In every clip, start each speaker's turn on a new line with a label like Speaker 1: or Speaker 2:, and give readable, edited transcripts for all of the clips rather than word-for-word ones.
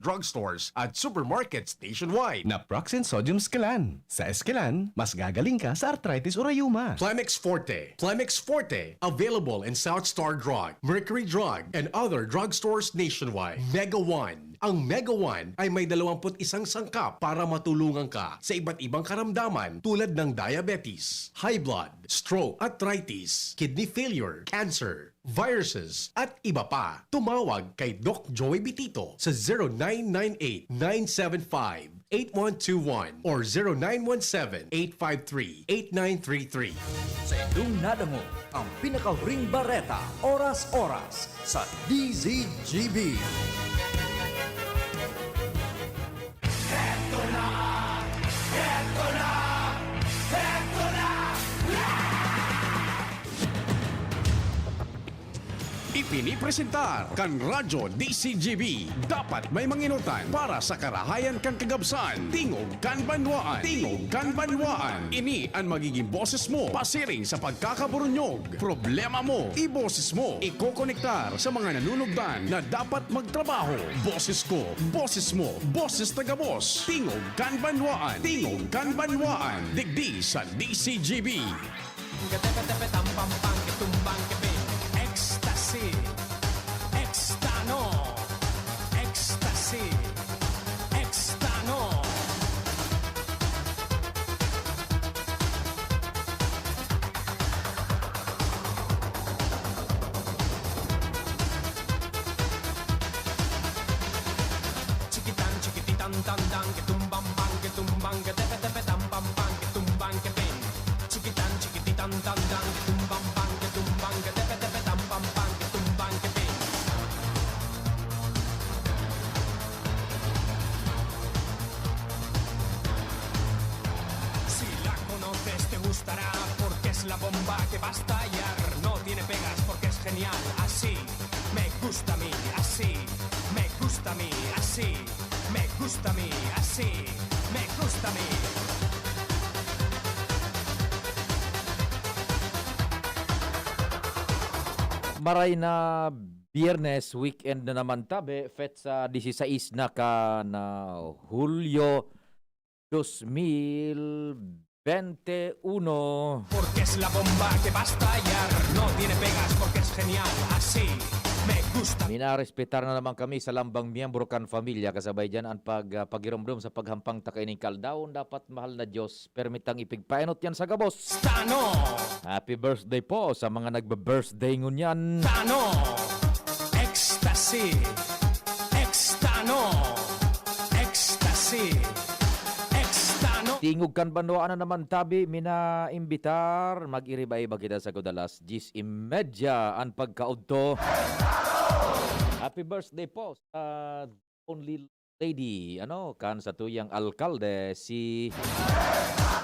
Speaker 1: drugstores at supermarkets nationwide.
Speaker 2: Naproxen Sodium Scalan. Sa Escalan, mas gagaling ka sa arthritis o rayuma.
Speaker 1: Plemix Forte. Plemix Forte, available in South Star Drug, Mercury Drug, and other drugstores nationwide. Mega One. Ang Mega One ay may 21 sangkap para matulungan ka sa iba't ibang karamdaman tulad ng diabetes, high blood, stroke, arthritis, kidney failure, cancer, viruses, at iba pa. Tumawag kay Doc Joey Bitito sa 0998-975-8121 or 0917-853-8933.
Speaker 3: Sa inyong nadamo ang pinaka-ring bareta, oras-oras sa DZGB.
Speaker 1: Ipinipresentar kan Radyo DZGB. Dapat may manginutan para sa karahayan kan kagabsan. Tingog kan Banwaan. Tingog kan Banwaan. Ini ang magiging boses mo pasiring sa pagkakaburunyog. Problema mo, iboses mo. Ikokonektar sa mga nanunugdan na dapat magtrabaho. Boses ko, boses mo, boses taga-boss. Tingog kan Banwaan. Tingog kan Banwaan. Digdi sa DZGB.
Speaker 4: Ecstasy, Extano, Ecstasy, Extano. Chiquitan, chiquititan, tan, tan, que tumban, que tumban, que tepe, tepe, tam, pam, pam, que tumban, que pin. Chiquitan, chiquititan, tan, tan, que tumban, que tumban, que tepe, tepe, tam, pam, pam, que tumban, que pin. Si la conoces te gustará porque es la bomba que va a estallar. No tiene pegas porque es genial. Así me gusta a mí, así me gusta a mí, así me gusta a mí, así me gusta a mí.
Speaker 5: Maray na Biyernes, weekend na naman tabi, fet sa 16 na ka na Hulyo 2021.
Speaker 4: Porque es la bomba que va a estallar. No tiene pegas porque es genial. Así me gusta.
Speaker 5: Minarespetar na naman kami sa lambang miyembro kan familia kasabay dyan ang pagiromdom sa paghampang takaining kaldaon. Dapat mahal na Diyos, permitang ipigpaenot yan sa gabos.
Speaker 4: Tano,
Speaker 5: Happy birthday po sa mga nagbe-birthday ngunyan.
Speaker 4: Tano, Ecstasy, Extano, Ecstasy, Extano.
Speaker 5: Tingog kan Banwaan na naman tabi, mina-imbitar, mag-iribay ba kita sa kudalas, 10:30 ang pagkaudto. Happy birthday po sa only lady, kan sa tuyang alkalde, si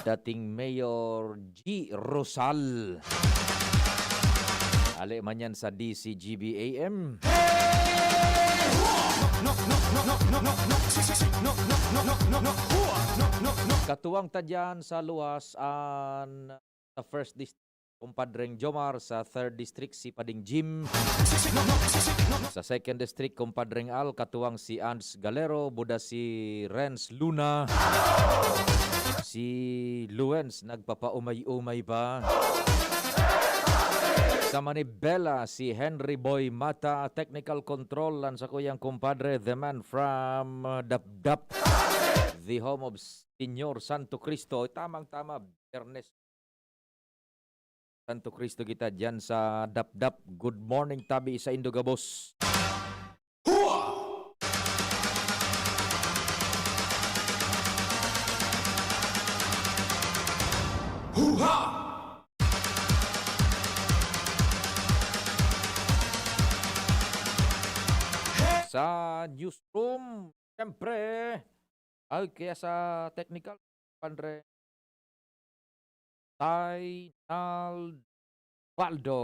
Speaker 5: dating Mayor G. Rosal. Ali man yan sa DZGB AM. Katuwang tadyan sa luwas an sa first district kumpadreng Jomar, sa third district si Pading Jim, sa second district kumpadreng Al, katuwang si Ans Galero, buda si Renz Luna, si Luens nagpapaumay-umay pa, sa Manibela si Henry Boy Mata, technical control lan sa kuyang kumpadre, the man from Dapdap, the home of Senyor Santo Cristo. Tamang-tama, Biyernes Santo Cristo kita dyan sa Dapdap. Good morning tabi sa Indogabos.
Speaker 4: Huha!
Speaker 5: Sa newsroom, siyempre, ay kaya sa technical, Pandre Tainal Valdo.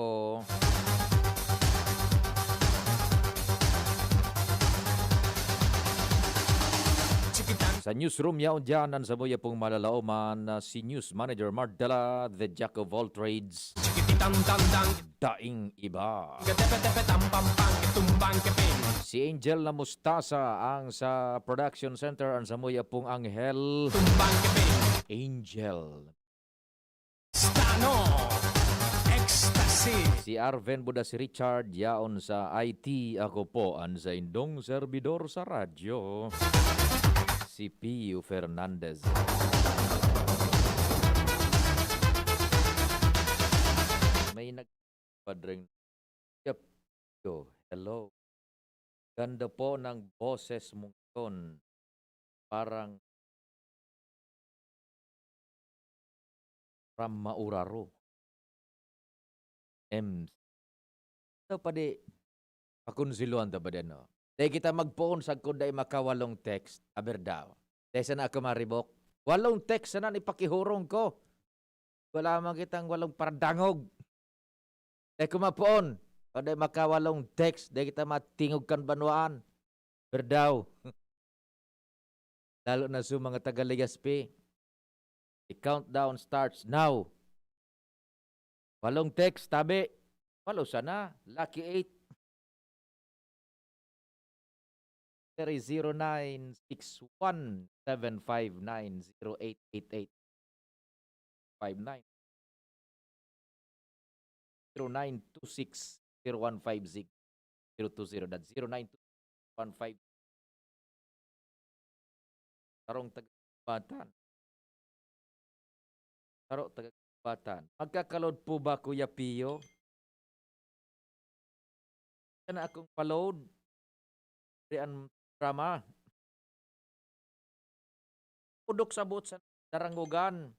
Speaker 5: Sa newsroom yaon dyan, sa buya pong malalauman si News Manager Mardela, the jack of all trades.
Speaker 4: tam tam tam.
Speaker 5: Daing iba.
Speaker 4: Tepe tepe tam pam pam tumbang keping.
Speaker 5: Si Angel na Mustasa ang sa production center ang samuya pong Anghel
Speaker 4: Tumbang keping.
Speaker 5: Angel.
Speaker 4: Stano. Ecstasy.
Speaker 5: Si Arven Buda si Richard yaon sa IT, ako po ang sa indong servidor sa radyo. Si Pio Fernandez. May nagpadring. Yep. Yo, hello. Ganda po ng boses mong ton. Parang from Mauraro. Ito pa di, pakunsiluan ta ba din, no? Dahil kita magpoon sa kuday makawalong text, aber daw. Dahil sana ako maribok, walong text sana ipakihurong ko. Wala man kitang walong pardangog. Dahil kumapoon, kuday makawalong text, dahil kita matingog kan Banwaan. Aber daw. Lalo na sa mga taga-Legaspi. The countdown starts now. Walong text, tabi. Walo sana. Lucky 8. There is 0961-759-0888. 59. 0926-0150. 020. That's 0926-150. Tarong taga-batan. Taro taga-batan. Magkakaload po ba, Kuya Pio? Na akong paload. Riyan drama. Udok sabot sa darangugan.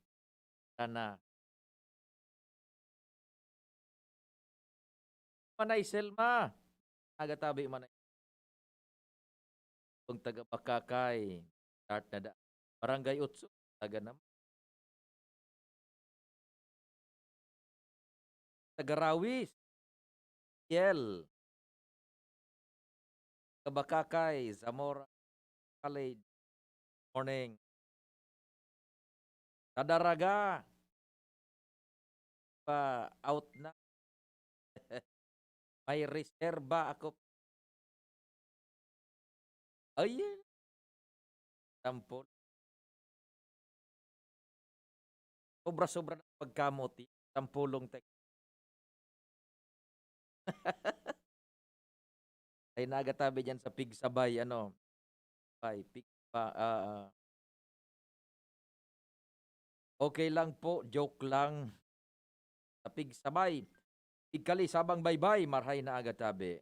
Speaker 5: Sana. Manay Selma. Agatabi manay. Kung taga-Bakakay. Start na da. Barangay Utso. Taga naman. Taga-Rawis. Yel. Kabakakay, Zamora College. Morning. Tadaraga. Pa out na. May reserba ako. Ay. Tampol. Sobra-sobra na pagkamot. Tampulong tek. Ay nagatabi dyan sa pigsabay, ano, ay, okay lang po, joke lang, sa pigsabay, pigkali sabang baybay, marhay na agatabi,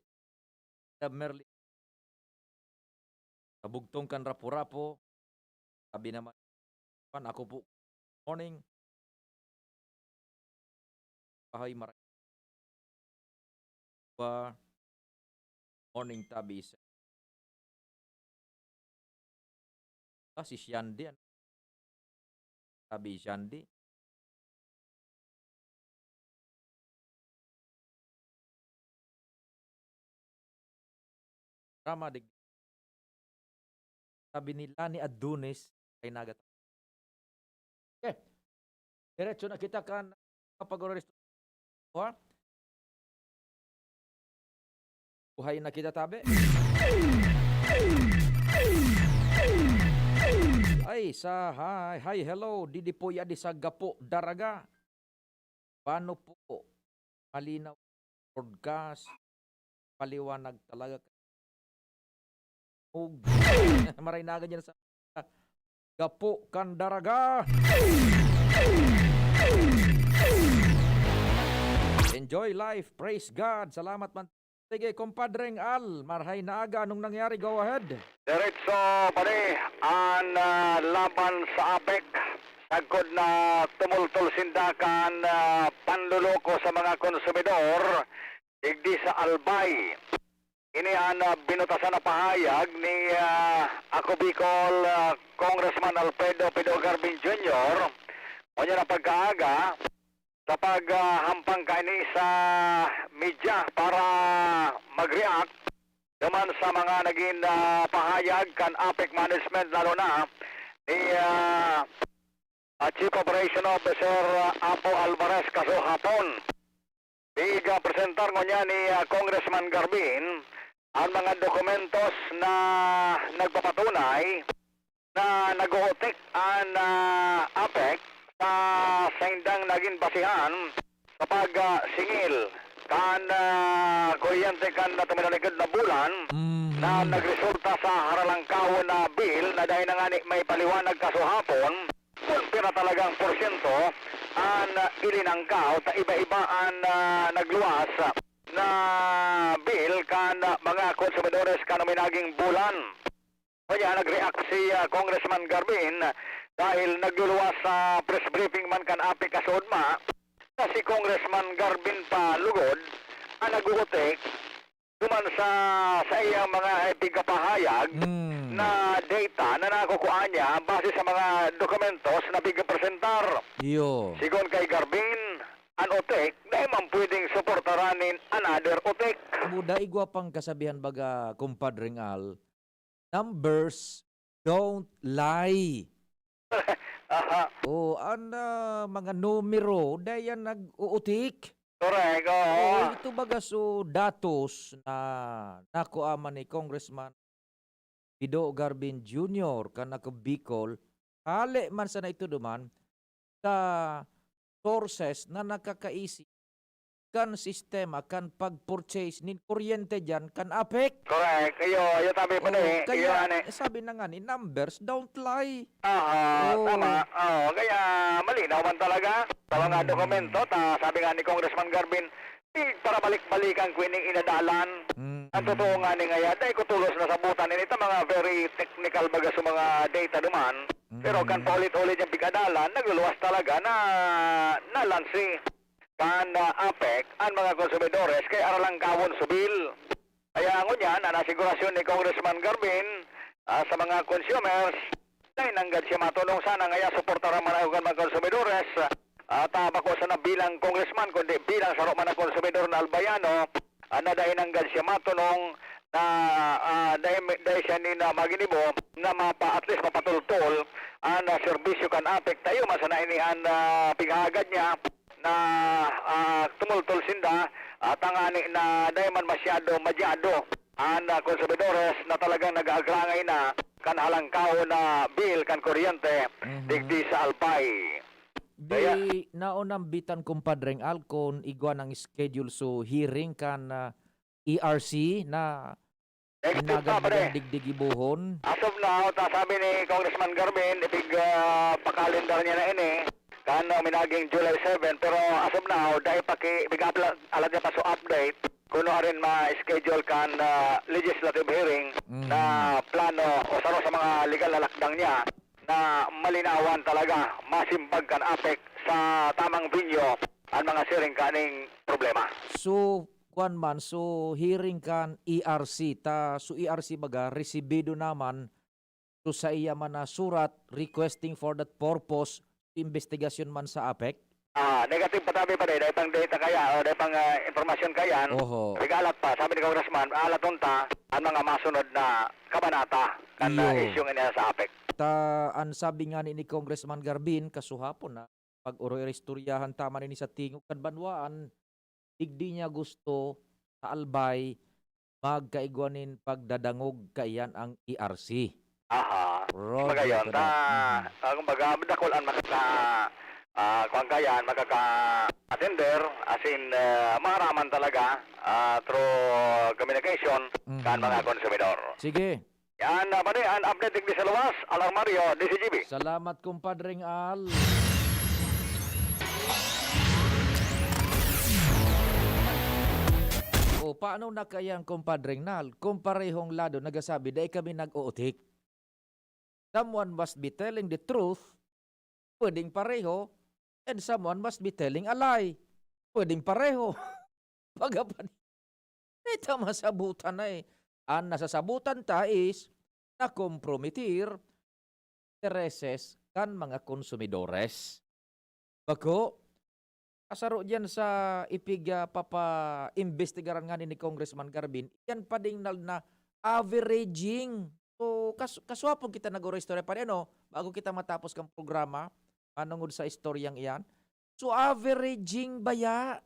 Speaker 5: merli, sabugtong kan rapo-rapo, sabi naman, ako po, morning, bahay marhay, morning tabi isa. Si Shandy. Tabi Shandy. Drama dig. Sabi nila ni Adonis kay nagat. Okay. Diretso na kita kan kapag-oras. Buhay na kita tabi. Ay, sa hi, hello, Didi po yadi sa Gapo, Daraga. Paano po? Malinaw, broadcast, paliwanag talaga. Maray na agad yan sa Gapo, Daraga. Enjoy life, praise God, salamat man. Sige, kumpadreng Al, marhay na aga, anong nangyari? Go ahead.
Speaker 6: Diretso, pare, ang laban sa APEC, sagkod na tumultol sindakan, panluloko sa mga konsumidor, digdi sa Albay. Ini ang binutasan na pahayag ni Ako Bicol, Congressman Alfredo Pido Garbin Jr. O niya na pagkaaga, sa paghampang kaini sa media para mag-react naman sa mga naging pahayag kan APEC management, lalo na ni Chief Operation Officer Apo Alvarez kaso hapon. Presentar ko niya ni Congressman Garbin ang mga dokumentos na nagpapatunay na nag-uutik ang APEC sa sindang naging basihan sa pagsingil kan kuryente kan na tuminaligid na bulan na nagresulta sa haralangkaw na bill na dahil na nga may paliwanag kasuhapon kung pira talagang porsyento ang ilinangkaw ta iba-iba ang nagluwas na bill kan mga konsumidores kan minaging bulan. Kaya nag-react si Congressman Garbin dahil nagluluwas sa press briefing man kan APEC kasudma na si Congressman Garbin pa lugod ang nag-uutik duman sa iyang mga ipigapahayag na data na nakukuha niya base sa mga dokumentos na bigapresentar.
Speaker 5: Yo.
Speaker 6: Sigon kay Garbin, an utik na man pwedeng suportaranin another utik.
Speaker 5: Muda igwa pang kasabihan baga kumpadring Al. Numbers don't lie.
Speaker 6: Aha,
Speaker 5: O ang mga numero dayan nag-uutik.
Speaker 6: correct.
Speaker 5: O ito baga so datos na nakuaman ni Congressman Pido Garbin Jr. kan ako Bicol, hali man sana ito duman sa sources na nakakaisip kan sistema kan pag-purchase nin kuryente dyan kan APEC.
Speaker 6: Correct. Iyo tabi pa ni. Iyo
Speaker 5: Kaya
Speaker 6: ani.
Speaker 5: sabi na nga ni, numbers don't lie.
Speaker 6: Aha,
Speaker 5: Oo.
Speaker 6: tama. Kaya malinaw man talaga sa mga dokumento. Sabi nga ni Congressman Garbin, para balik-balikan ko ining inadalan. Ang totoo nga ni ngaya, dahil ko tulos na sabutan nito mga very technical baga sa mga data duman. Pero kan paulit-ulit yung bigadalan, nagluluwas talaga na nalansi kan APEC ang mga konsumidores kay aralang kawon subil. Kaya ngo niyan, ang asigurasyon ni Congressman Garbin sa mga consumers, dahil nanggad siya matulong sana ngaya suportaran man ang mga konsumidores at bako sa na bilang congressman kundi bilang sa man na konsumidor na albayano na dahil nanggad siya matulong na dahil siya ni na maginibo na at least mapatultol ang serbisyo kan APEC tayo masana ini ang pigagad niya na tumultol sinda at ang ani na dahil man masyado ang konsumidores na talagang nag-agrangay na kan halangkaw na bill kan kuryente digdi sa Alpay.
Speaker 5: Di naunang bitan kumpadreng Alcon igwa ng schedule so hearing kan ERC na
Speaker 6: Next week pa pa
Speaker 5: inagan digdigibuhon.
Speaker 6: As of now, sabi ni Congressman Garbin, ipig pa-calendar niya na ini, kan minaging July 7, pero as of now, dahil alam niya pa so update, kuno rin ma-schedule kan legislative hearing na plano o saro sa mga legal na lakdang niya na malinawan talaga, masimbag kan APEC sa tamang venue ang mga siring kaning problema.
Speaker 5: So kuan man so hearing kan ERC so ERC baga resibido naman so sa iya man na surat requesting for that purpose investigasyon man sa APEC.
Speaker 6: Negative patabi pa dahil pang data kaya o dahil pang informasyon kayan.
Speaker 5: Oho.
Speaker 6: Regalat pa, sabi ni Congressman, alatunta ang mga masunod na kabanata kan isyong ina sa APEC.
Speaker 5: Ang sabi nga ni Congressman Garbin kasuhapon na pag istoryahan tama ni sa Tingog kan Banwaan, digdi niya gusto sa Albay magkaigwanin pagdadangog kayan ang ERC.
Speaker 6: Aha.
Speaker 5: Roger
Speaker 6: Magayon,
Speaker 5: ko na.
Speaker 6: kumbaga, dakulan kung kayan, makaka-attender, as in, maharaman talaga through communication kan mga konsumidor.
Speaker 5: Sige.
Speaker 6: Yan, pwede, ang update di sa luwas, Alarmario, DZGB.
Speaker 5: Salamat kumpadring Al. O paano na kayang kumpadring Nal? Kung parehong lado nagasabi, dahil kami nag-uutik. Someone must be telling the truth, pwedeng pareho, and someone must be telling a lie, pwedeng pareho. Pagapan, ito masabutan na eh. Ang nasasabutan ta is na kompromitir intereses kan mga konsumidores. Bako, asaro dyan sa ipiga papa-investigaran nga ni Congressman Garbin, yan pa ding na averaging. So, kaswapong kita nag-o-restore pa rin, bago kita matapos kang programa, manungod sa istoryang iyan. So, averaging baya.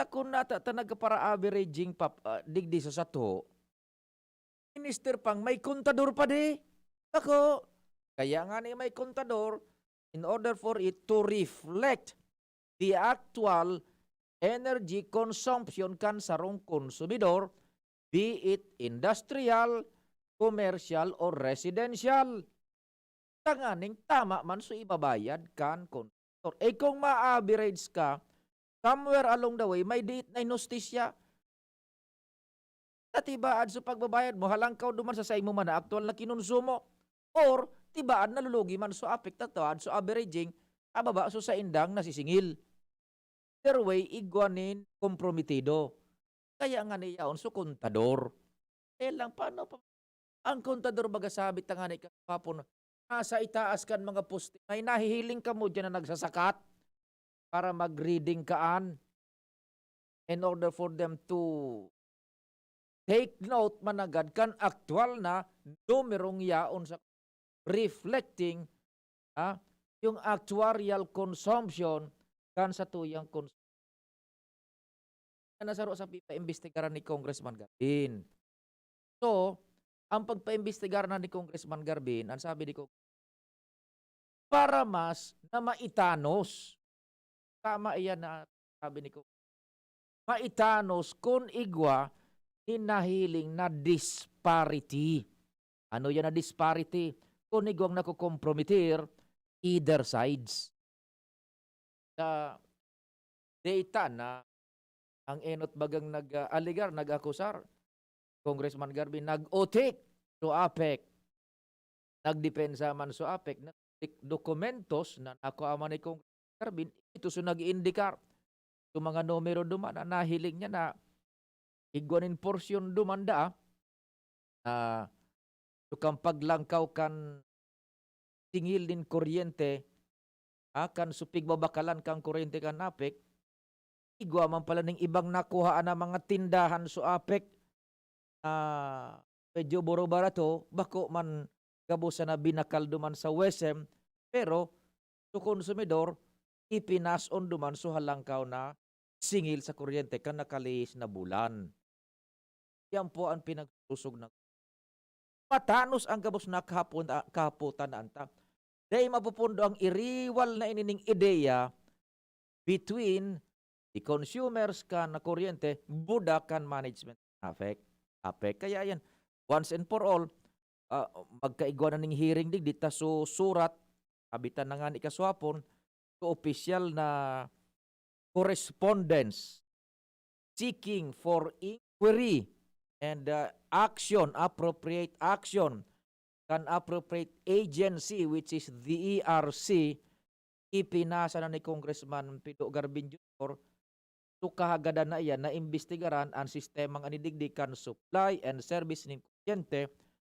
Speaker 5: Takon nata tanaga para averaging digdi sa sato. Minister pang may kontador pa di. Ako, kaya nga ni may kontador in order for it to reflect the actual energy consumption kan sarong konsumidor, be it industrial, commercial, or residential. Tanganing tama man so ibabayad kan kontador. Eh kung ma-average ka, somewhere along the way, may diit na inostisya. Tibaan sa pagbabayad mo, halangkaw duman sa imo man na aktual na kinonsumo. Or, tibaan nalulugi man so apektatuan, so averaging, ababa so sa indang nasisingil. Either way, igwanin kompromitido. Kaya nga niyaon so kontador. Eh lang, paano pa? Ang kontador baga sabit nga ni kapapon, nasa itaas kan mga poste, may nahihiling ka mo dyan na nagsasakat para mag-reading kaan in order for them to take note managad kan aktual na numerong yaon sa reflecting yung actuarial consumption kan sa tuyang consumption. Nasaro sa pipaimbestigaran ni Congressman Garbin. So, ang pagpaimbestigaran ni Congressman Garbin, ang sabi ni Congressman, para mas na maitanos. Tama iyan na sabi ni Congressman. Maitanos kung igwa hinahiling na disparity. Ano yan na disparity? Kung igwang nakukompromitir either sides. Sa data na ang enot bagang nag-aligar, nag-akusar, Congressman Garbin, nag-otik to APEC. Nagdepensa man so APEC, dokumentos na nakuha ni Congressman Garbin, ito so nag-indikar. So mga numero duman na nahiling niya na igwanin porsyon dumanda kang paglangkaw kan tingil din kuryente kan supig babakalan kang kuryente kan APEC, igwa man pala ng ibang nakuhaan na mga tindahan so APEC medyo boro-barato, bako man gabusa na binakal duman sa WSM, pero so konsumidor ipinason duman so halangkaw na singil sa kuryente kan nakalihis na bulan. Yan po ang pinagsusog na. Matanos ang gabos na kahaputan na anta. Dahil mapupundo ang iriwal na inining ideya between the consumers kan na kuryente, buda kan management APEC. Kaya yan, once and for all, magkaigwa na ning hearing dig dita so surat, abitan na nga ni kaswapon, so official na correspondence seeking for inquiry and appropriate action kan appropriate agency which is the ERC, ipinasa na ni Congressman Pio Garbin Jr. So kahagada na iyan na imbestigaran ang sistemang anidigdikan supply and service ng kuryente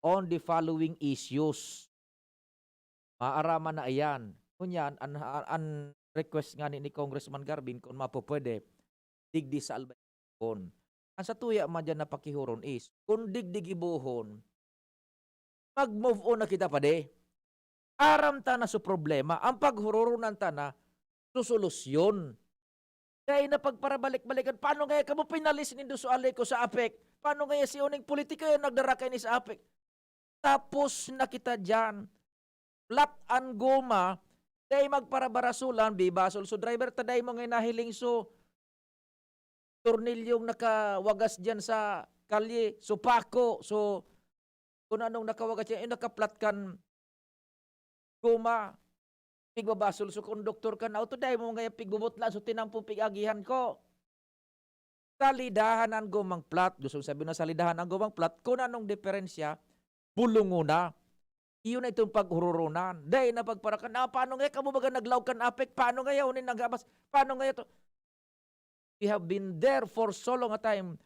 Speaker 5: on the following issues. Maaraman na iyan. Kunyan, ang request nga ni Congressman Garbin kung mapupwede, digdi sa albayon. Ang sa tuya man dyan na pakihuron is, kung digdigibuhon, mag-move on na kita pa de. Aram ta na sa problema, ang paghururunan ta na susolusyon. Kaya na pagparabalik-balikan, paano nga kamo pinalis nindo sa alay ko sa APEC? Paano nga si uning politika yung nagdarakay ni sa APEC? Tapos na kita dyan. Flat and goma, dahil magparabarasulan, bibasol. So driver, taday mo ngayon nahiling so tornilyong nakawagas dyan sa kalye, so pako, so kung anong nakawagas dyan, nakaplat kan goma, pigbabasol, so konduktor ka na, taday mo ngayon pigbubutla, so tinampong pigagihan ko. Salidahan ang gumang plat, gusto sabi na salidahan ang gumang plat, kung anong diferensya, bulunguna. Iyon na itong paghururunan. Dahil na pagparakan, paano nga kamo baga naglaw kan APEC? Paano nga unin nagabas? Paano nga ito? We have been there for so long a time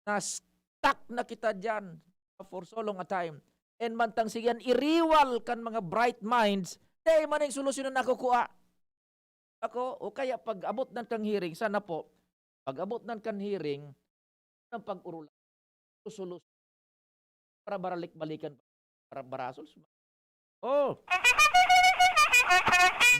Speaker 5: na stuck na kita dyan for so long a time. And mantang siyan, iriwal kan mga bright minds, dahil man ang solusyon na nakukuha. Ako, o kaya pag-abot ng kang hearing, sana po, pag-abot ng kang hearing, ng pag-urulan, solusyon, para baralik-balikan, para barasol. Oh!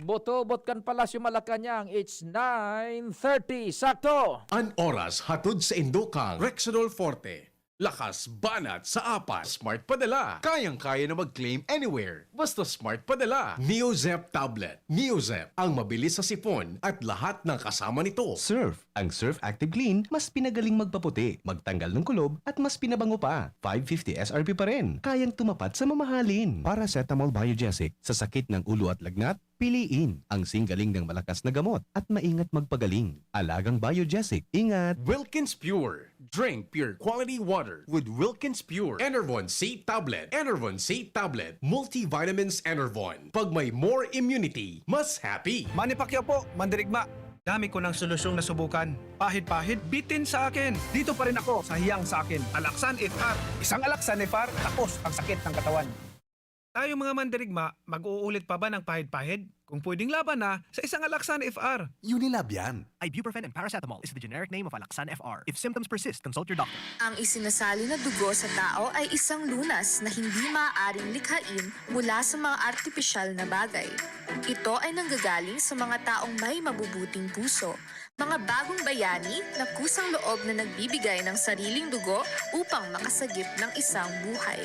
Speaker 5: Botobot kan Palasyo Malacanang, it's 9:30. Sakto!
Speaker 1: An oras hatod sa Indokang, Rexodol Forte. Lakas banat sa apat. Smart padala. Kayang-kaya na mag-claim anywhere. Basta smart padala. NeoZep Tablet. NeoZep, ang mabilis sa sipon at lahat ng kasama nito.
Speaker 2: Surf. Ang Surf Active Clean, mas pinagaling magpaputi, magtanggal ng kulob, at mas pinabango pa. 550 SRP pa rin. Kayang tumapat sa mamahalin. Paracetamol Biogesic. Sa sakit ng ulo at lagnat, piliin ang singgaling ng malakas na gamot at maingat magpagaling. Alagang Biogesic. Ingat!
Speaker 1: Wilkins Pure. Drink pure quality water with Wilkins Pure. Enervon C Tablet. Enervon C Tablet. Multivitamins Enervon. Pag may more immunity, mas happy.
Speaker 7: Manny Pacquiao po, mandirigma. Dami ko ng solusyong nasubukan. Pahit-pahit, bitin sa akin. Dito pa rin ako sa hiyang sa akin. Alaksan FR. Isang Alaksan FR, tapos ang sakit ng katawan. Tayo mga mandirigma, mag-uulit pa ba ng pahit-pahit? Kung pwedeng laban na sa isang Alaksan FR.
Speaker 8: Unilab yan. Ibuprofen and paracetamol is the generic name of Alaksan FR. If symptoms persist, consult your doctor.
Speaker 9: Ang isinasali na dugo sa tao ay isang lunas na hindi maaaring likhain mula sa mga artipisyal na bagay. Ito ay nanggagaling sa mga taong may mabubuting puso, mga bagong bayani na kusang loob na nagbibigay ng sariling dugo upang makasagip ng isang buhay.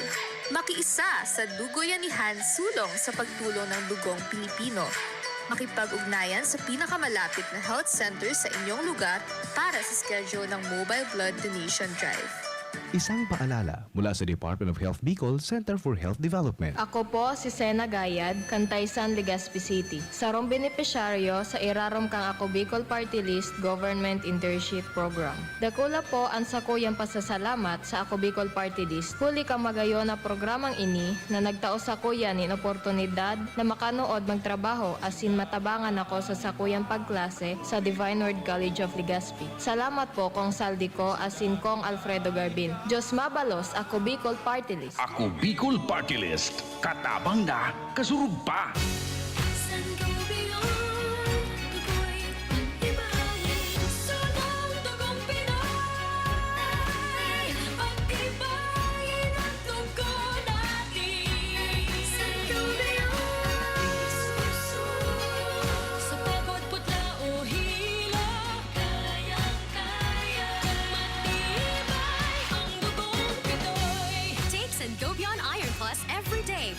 Speaker 9: Makiisa sa Dugoyanihan sulong sa pagtulong ng dugong Pilipino. Makipag-ugnayan sa pinakamalapit na health center sa inyong lugar para sa schedule ng Mobile Blood Donation Drive.
Speaker 2: Isang paalala mula sa Department of Health Bicol Center for Health Development.
Speaker 10: Ako po si Sena Gayad, Kantaysan, Legazpi City. Sarong benepisyaryo sa irarom kang Ako Bicol Party List Government Internship Program. Dakula po ang sakuyang pasasalamat sa Ako Bicol Party List. Huli ka magayo na programang ini na nagtao sa kuya nin oportunidad na makanood magtrabaho asin matabangan ako sa sakuyang pagklase sa Divine Word College of Legazpi. Salamat po kong saldi ko asin kong Alfredo Garbin. Diyos mabalos, Ako Bicol Party List.
Speaker 11: Ako Bicol Party List. Katabang na, kasurug pa.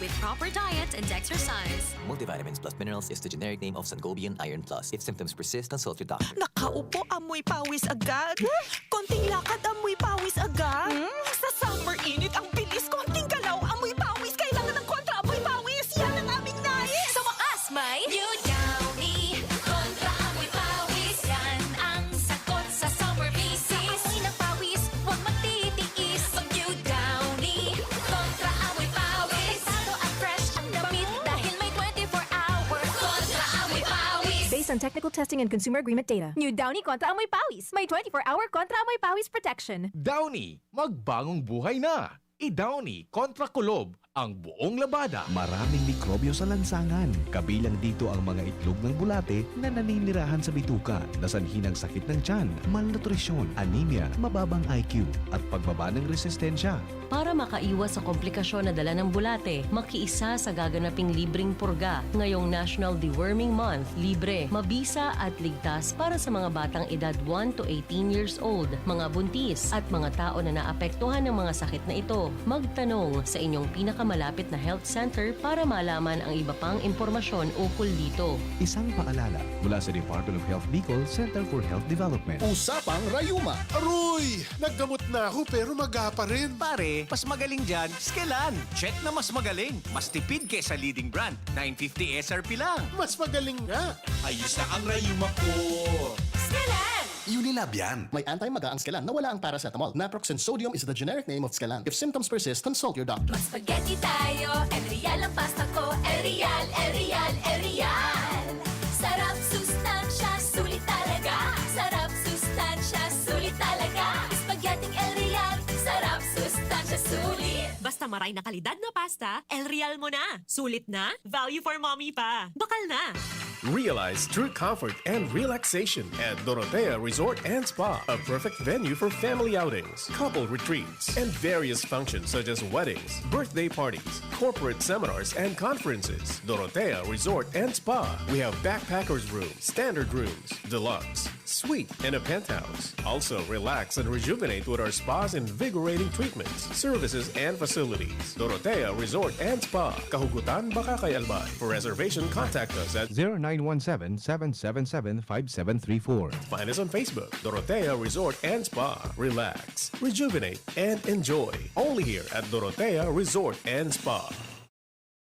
Speaker 12: With proper diet and exercise.
Speaker 13: Multivitamins plus minerals is the generic name of Sangobion Iron Plus. If symptoms persist, consult your doctor.
Speaker 14: Nakaupo, amoy pawis agad. Konting lakad, amoy pawis agad. Sa summer init, ang bilis. Konting galaw, amoy pawis. Kailangan ng kontra, amoy pawis. Yan ang aming nais.
Speaker 12: Sa wakas, may New Downy kontra amoy pawis. Yan ang sagot sa summer bisis. Amoy ng pawis, huwag magtitiis. Mag New Downy kontra amoy pawis.
Speaker 15: Based on technical testing and consumer agreement data. New Downy Kontra Amoy Pawis. May 24-hour Kontra Amoy Pawis protection.
Speaker 1: Downy, magbagong buhay na. I-Downy kontra kulob ang buong labada.
Speaker 2: Maraming mikrobyo sa lansangan. Kabilang dito ang mga itlog ng bulate na naninirahan sa bituka, nasanhi ng sakit ng tiyan, malnutrisyon, anemia, mababang IQ, at pagbaba ng resistensya.
Speaker 16: Para makaiwas sa komplikasyon na dala ng bulate, makiisa sa gaganaping libreng purga ngayong National Deworming Month. Libre, mabisa at ligtas para sa mga batang edad 1 to 18 years old, mga buntis, at mga tao na naapektuhan ng mga sakit na ito. Magtanong sa inyong pinakamalapit na health center para malaman ang iba pang impormasyon ukol dito.
Speaker 2: Isang paalala mula sa Department of Health Bicol Center for Health Development.
Speaker 17: Usapang Rayuma. Aroy! Naggamot na ako pero maga pa rin.
Speaker 18: Pare, mas magaling dyan, Skelan. Check na mas magaling. Mas tipid kesa leading brand. 950 SRP lang.
Speaker 17: Mas magaling nga.
Speaker 18: Ayos na ang Rayuma ko.
Speaker 12: Skelan!
Speaker 8: Unilab yan. May anti-maga ang Skelan na wala ang paracetamol. Naproxen sodium is the generic name of Skelan. If symptoms persist, consult your doctor.
Speaker 12: Mag-spaghetti tayo. El Real ang pasta ko. El Real, El Real, El Real. Sarap, sustansya, sulit talaga. Sarap, sustansya, sulit talaga. Spaghetti El Real. Sarap, sustansya, sulit.
Speaker 14: Basta maray na kalidad na pasta, El Real mo na. Sulit na, value for mommy pa. Bakal na.
Speaker 19: Realize true comfort and relaxation at Dorotea Resort and Spa, a perfect venue for family outings, couple retreats, and various functions such as weddings, birthday parties, corporate seminars, and conferences. Dorotea Resort and Spa. We have backpackers rooms, standard rooms, deluxe, suite, and a penthouse. Also, relax and rejuvenate with our spa's invigorating treatments, services, and facilities. Dorotea Resort and Spa, Kahugutan, Bakakay, Albay. For reservation, contact us at
Speaker 2: 0917-777-5734.
Speaker 19: Find us on Facebook, Dorotea Resort and Spa. Relax, rejuvenate, and enjoy. Only here at Dorotea Resort and Spa.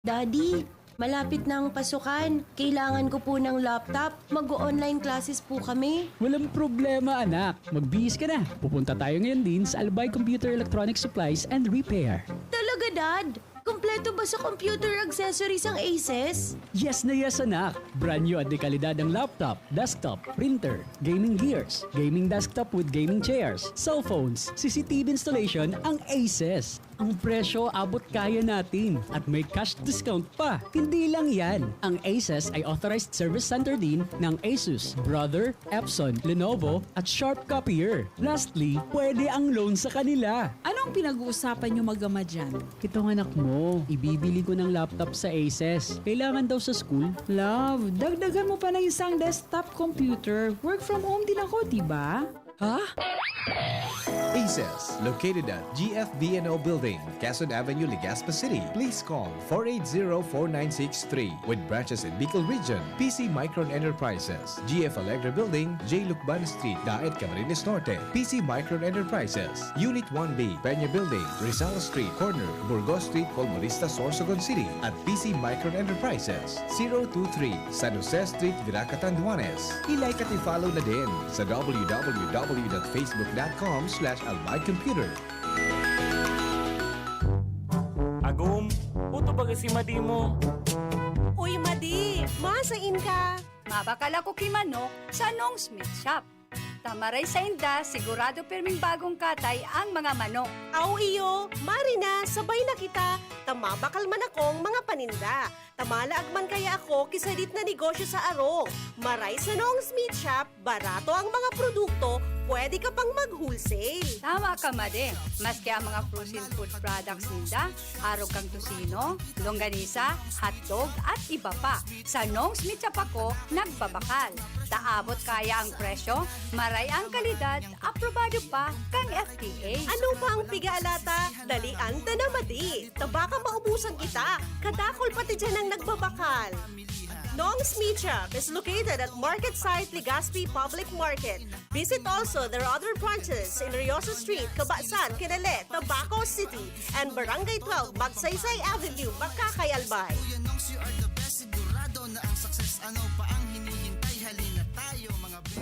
Speaker 20: Daddy, malapit na ang pasukan. Kailangan ko po ng laptop. Mag-online classes po kami.
Speaker 21: Walang problema, anak. Magbihis ka na. Pupunta tayo ngayon din sa Albay Computer Electronic Supplies and Repair.
Speaker 20: Talaga, Dad? Kompleto ba sa computer accessories ang Aces?
Speaker 21: Yes na yes, anak. Brand new at dekalidad ang laptop, desktop, printer, gaming gears, gaming desktop with gaming chairs, cell phones, CCTV installation ang Aces. Ang presyo abot kaya natin at may cash discount pa. Hindi lang yan. Ang Aces ay authorized service center din ng Asus, Brother, Epson, Lenovo at Sharp Copier. Lastly, pwede ang loan sa kanila.
Speaker 22: Anong pinag-uusapan nyo mag-ama dyan?
Speaker 21: Itong anak mo, ibibili ko ng laptop sa Aces. Kailangan daw sa school.
Speaker 22: Love, dagdagan mo pa ng isang desktop computer. Work from home din ako, diba? Ha?
Speaker 2: Aces, located at GFBNO Building, Quezon Avenue, Legazpi City. Please call 480-4963 with branches in Bicol Region, PC Micron Enterprises, GF Allegra Building, J. Lucban Street, Daet, Camarines Norte, PC Micron Enterprises, Unit 1B, Peña Building, Rizal Street, Corner, Burgos Street, Colmonista, Sorsogon City, at PC Micron Enterprises, 023, San Jose Street, Viraca, Tanduanes. I-like at i-follow na din sa www.facebook.com/albaycomputer.
Speaker 23: Agum, puto ba si Madi mo?
Speaker 24: Uy, Madi, masain ka. Mabakal ako kimanok sa Nong Smith Shop. Tamaray sa inda, sigurado perming bagong katay ang mga manok.
Speaker 25: Aw iyo, Marina, sabay na kita. Tamabakal man akong mga paninda. Tamalaag man kaya ako kisalit na negosyo sa arong. Maray sa Nong Smith Shop, barato ang mga produkto, pwede ka pang mag-wholesale.
Speaker 24: Tama ka, Madi. Maski ang mga frozen food products ninda, arog kang tusino, longganisa, hotdog at iba pa. Sa Nong Smith Shop ako, nagbabakal. Taabot kaya ang presyo, maray ang kalidad, aprobado pa kang FDA.
Speaker 25: Ano pa ang pigalata? Dalian ta na, Madi. Tabaka maubusan kita. Kadakol pati dyan ang nagbabakal. Nong Smith Shop is located at Market Site, Legazpi Public Market. Visit also their other branches in Riosa Street, Cabasan, Kinale, Tabaco City, and Barangay 12, Magsaysay Avenue, Bakakay, Albay.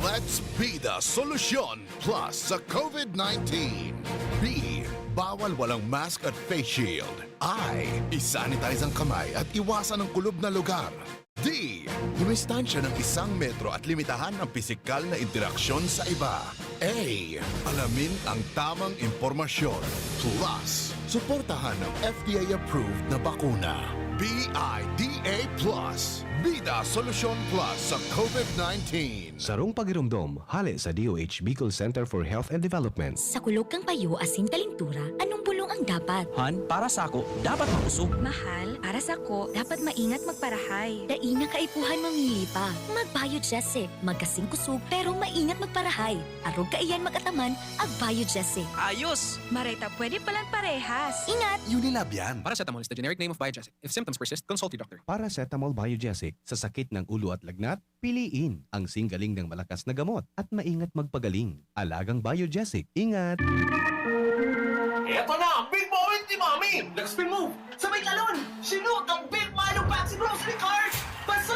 Speaker 26: Let's be the solution plus sa COVID-19. B. Bawal walang mask at face shield. I. Isanitize ang kamay at iwasan ang kulob na lugar. D. Dumistansya ng 1 metro at limitahan ang pisikal na interaksyon sa iba. A. Alamin ang tamang impormasyon. Plus, suportahan ang FDA-approved na bakuna. BIDA Plus. Bida Solusyon Plus sa COVID-19.
Speaker 2: Sarong pagirumdom, hali sa DOH Bicol Center for Health and Development.
Speaker 27: Sa kulog kang payo asin kalintura, anong bulong ang dapat?
Speaker 23: Han, para sa ako, dapat mausog.
Speaker 27: Mahal, para sa ko, dapat maingat magparahay. Daina kaipuhan mamili pa. Mag-Biogesic, magkasing kusog, pero maingat magparahay. Arog kaiyan magataman, ag-Biogesic.
Speaker 23: Ayos!
Speaker 27: Marita, pwede palang parehas. Ingat!
Speaker 28: Unilab yan. Paracetamol is the generic name of Biogesic. If symptoms persist, consult your doctor.
Speaker 2: Paracetamol Biogesic, sa sakit ng ulo at lagnat, piliin ang singgaling ng malakas na gamot at maingat magpagaling. Alagang Biogesic. Ingat!
Speaker 18: Eto na ang big moment ni Mami! Nag-spin move! Sabay talon! Sinut ang big Milo Patsy Grocery Card! Basa!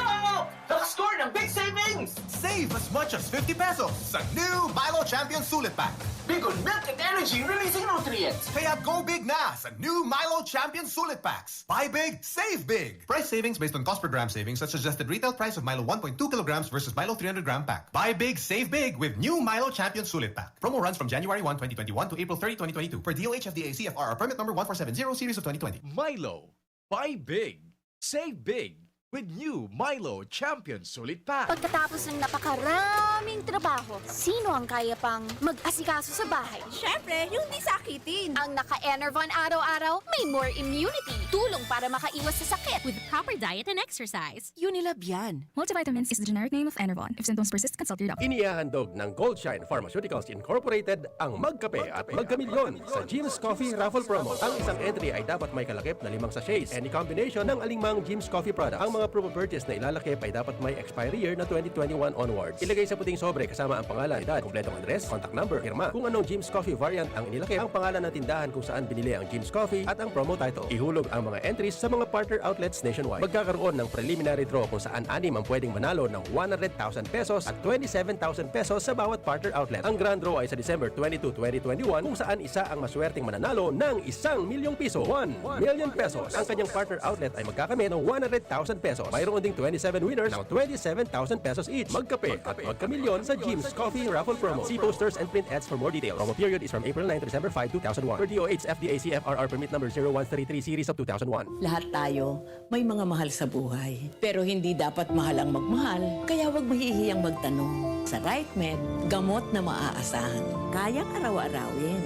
Speaker 18: Naka-score ng big savings! Save as much as 50 pesos sa new Milo Champion Sulit Pack. Big on milk and energy releasing nutrients. Kaya go big na sa new Milo Champion Sulit Packs. Buy big, save big. Price savings based on cost per gram savings at suggested retail price of Milo 1.2 kilograms versus Milo 300 gram pack. Buy big, save big with new Milo Champion Sulit Pack. Promo runs from January 1, 2021 to April 30, 2022 per DOH FDA CFR permit number 1470 series of 2020.
Speaker 1: Milo. Buy big. Save big.
Speaker 3: with new Milo Champion Sulit Pack.
Speaker 12: Pagkatapos ng napakaraming trabaho, sino ang kaya pang mag-asikaso sa bahay?
Speaker 25: Siyempre, yung di sakitin.
Speaker 12: Ang naka-Enervon araw-araw, may more immunity. Tulong para makaiwas sa sakit.
Speaker 27: With proper diet and exercise.
Speaker 12: Unilab yan.
Speaker 15: Multivitamins is the generic name of Enervon. If symptoms persist, consult your doctor.
Speaker 19: Inihahandog ng Goldshine Pharmaceuticals Incorporated ang Magkape at Magkamilyon sa Jim's Coffee Raffle Promo. Ang isang entry ay dapat may kalakip na 5 sachets. Any combination ng alingmang Jim's Coffee product. Ang mga promo purchase na ilalakip ay dapat may expiry year na 2021 onwards. Ilagay sa puting sobre kasama ang pangalan, edad, kompletong address, contact number, firma. Kung anong Jim's Coffee variant ang inilakip, ang pangalan ng tindahan kung saan binili ang Jim's Coffee at ang promo title. Ihulog ang mga entries sa mga partner outlets nationwide. Magkakaroon ng preliminary draw kung saan 6 ang pwedeng manalo ng 100,000 pesos at 27,000 pesos sa bawat partner outlet. Ang grand draw ay sa December 22, 2021 kung saan isa ang maswerteng mananalo ng 1 milyong piso. 1 million pesos. Ang kanyang partner outlet ay magkakamit ng 100,000 pesos. Mayroon ding 27 winners ng 27,000 pesos each. Magkape at magkamilyon sa Jim's Coffee Raffle Promo. See posters and print ads for more details. Promo period is from April 9 to December 5, 2001. Per DOH FDA CFRR permit number 0133 series of 2001.
Speaker 4: Lahat tayo may mga mahal sa buhay. Pero hindi dapat mahal ang magmahal. Kaya huwag mahihiyang magtanong. Sa RightMed, gamot na maaasahan. Kayang araw-arawin.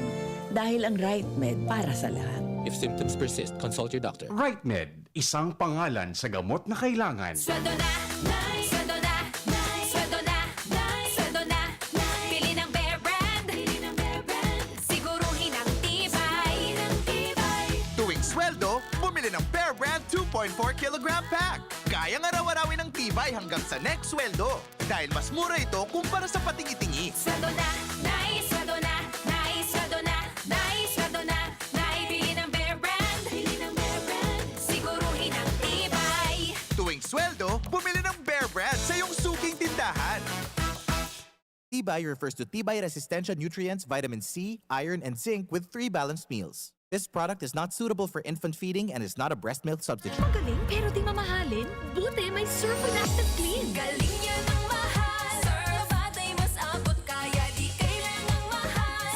Speaker 4: Dahil ang RightMed para sa lahat.
Speaker 13: If symptoms persist, consult your doctor.
Speaker 1: RightMed, isang pangalan sa gamot na kailangan.
Speaker 12: Sweldo na, nice. Sweldo na, nice. Sweldo na, nice. Sweldo na, nice. Pili ng Bear Brand. Pili ng Bear Brand. Siguruhin ang tibay.
Speaker 18: Tuwing sweldo, bumili ng Bear Brand 2.4 kilogram pack. Kayang araw-arawin ang tibay hanggang sa next sweldo. Dahil mas mura ito kumpara sa patingi-tingi.
Speaker 12: Sweldo na, nice. Sweldo na, nice. Sweldo na, nice. Sweldo na, nice. Pili ng Bear Brand. Pili ng Bear Brand. Siguruhin ang tibay.
Speaker 18: Tuwing sweldo, bumili ng Bear Brand sa iyong suking tindahan.
Speaker 5: Tibay refers to Tibay Resistensya nutrients, vitamin C, iron, and zinc with 3 balanced meals. This product is not suitable for infant feeding and is not a breast milk substitute.
Speaker 27: Magaling pero di mamahalin. Buti may Surf with Active Clean.
Speaker 12: Galing yan ang mahal. Surf at ay mas abot kaya di kailangang mahal.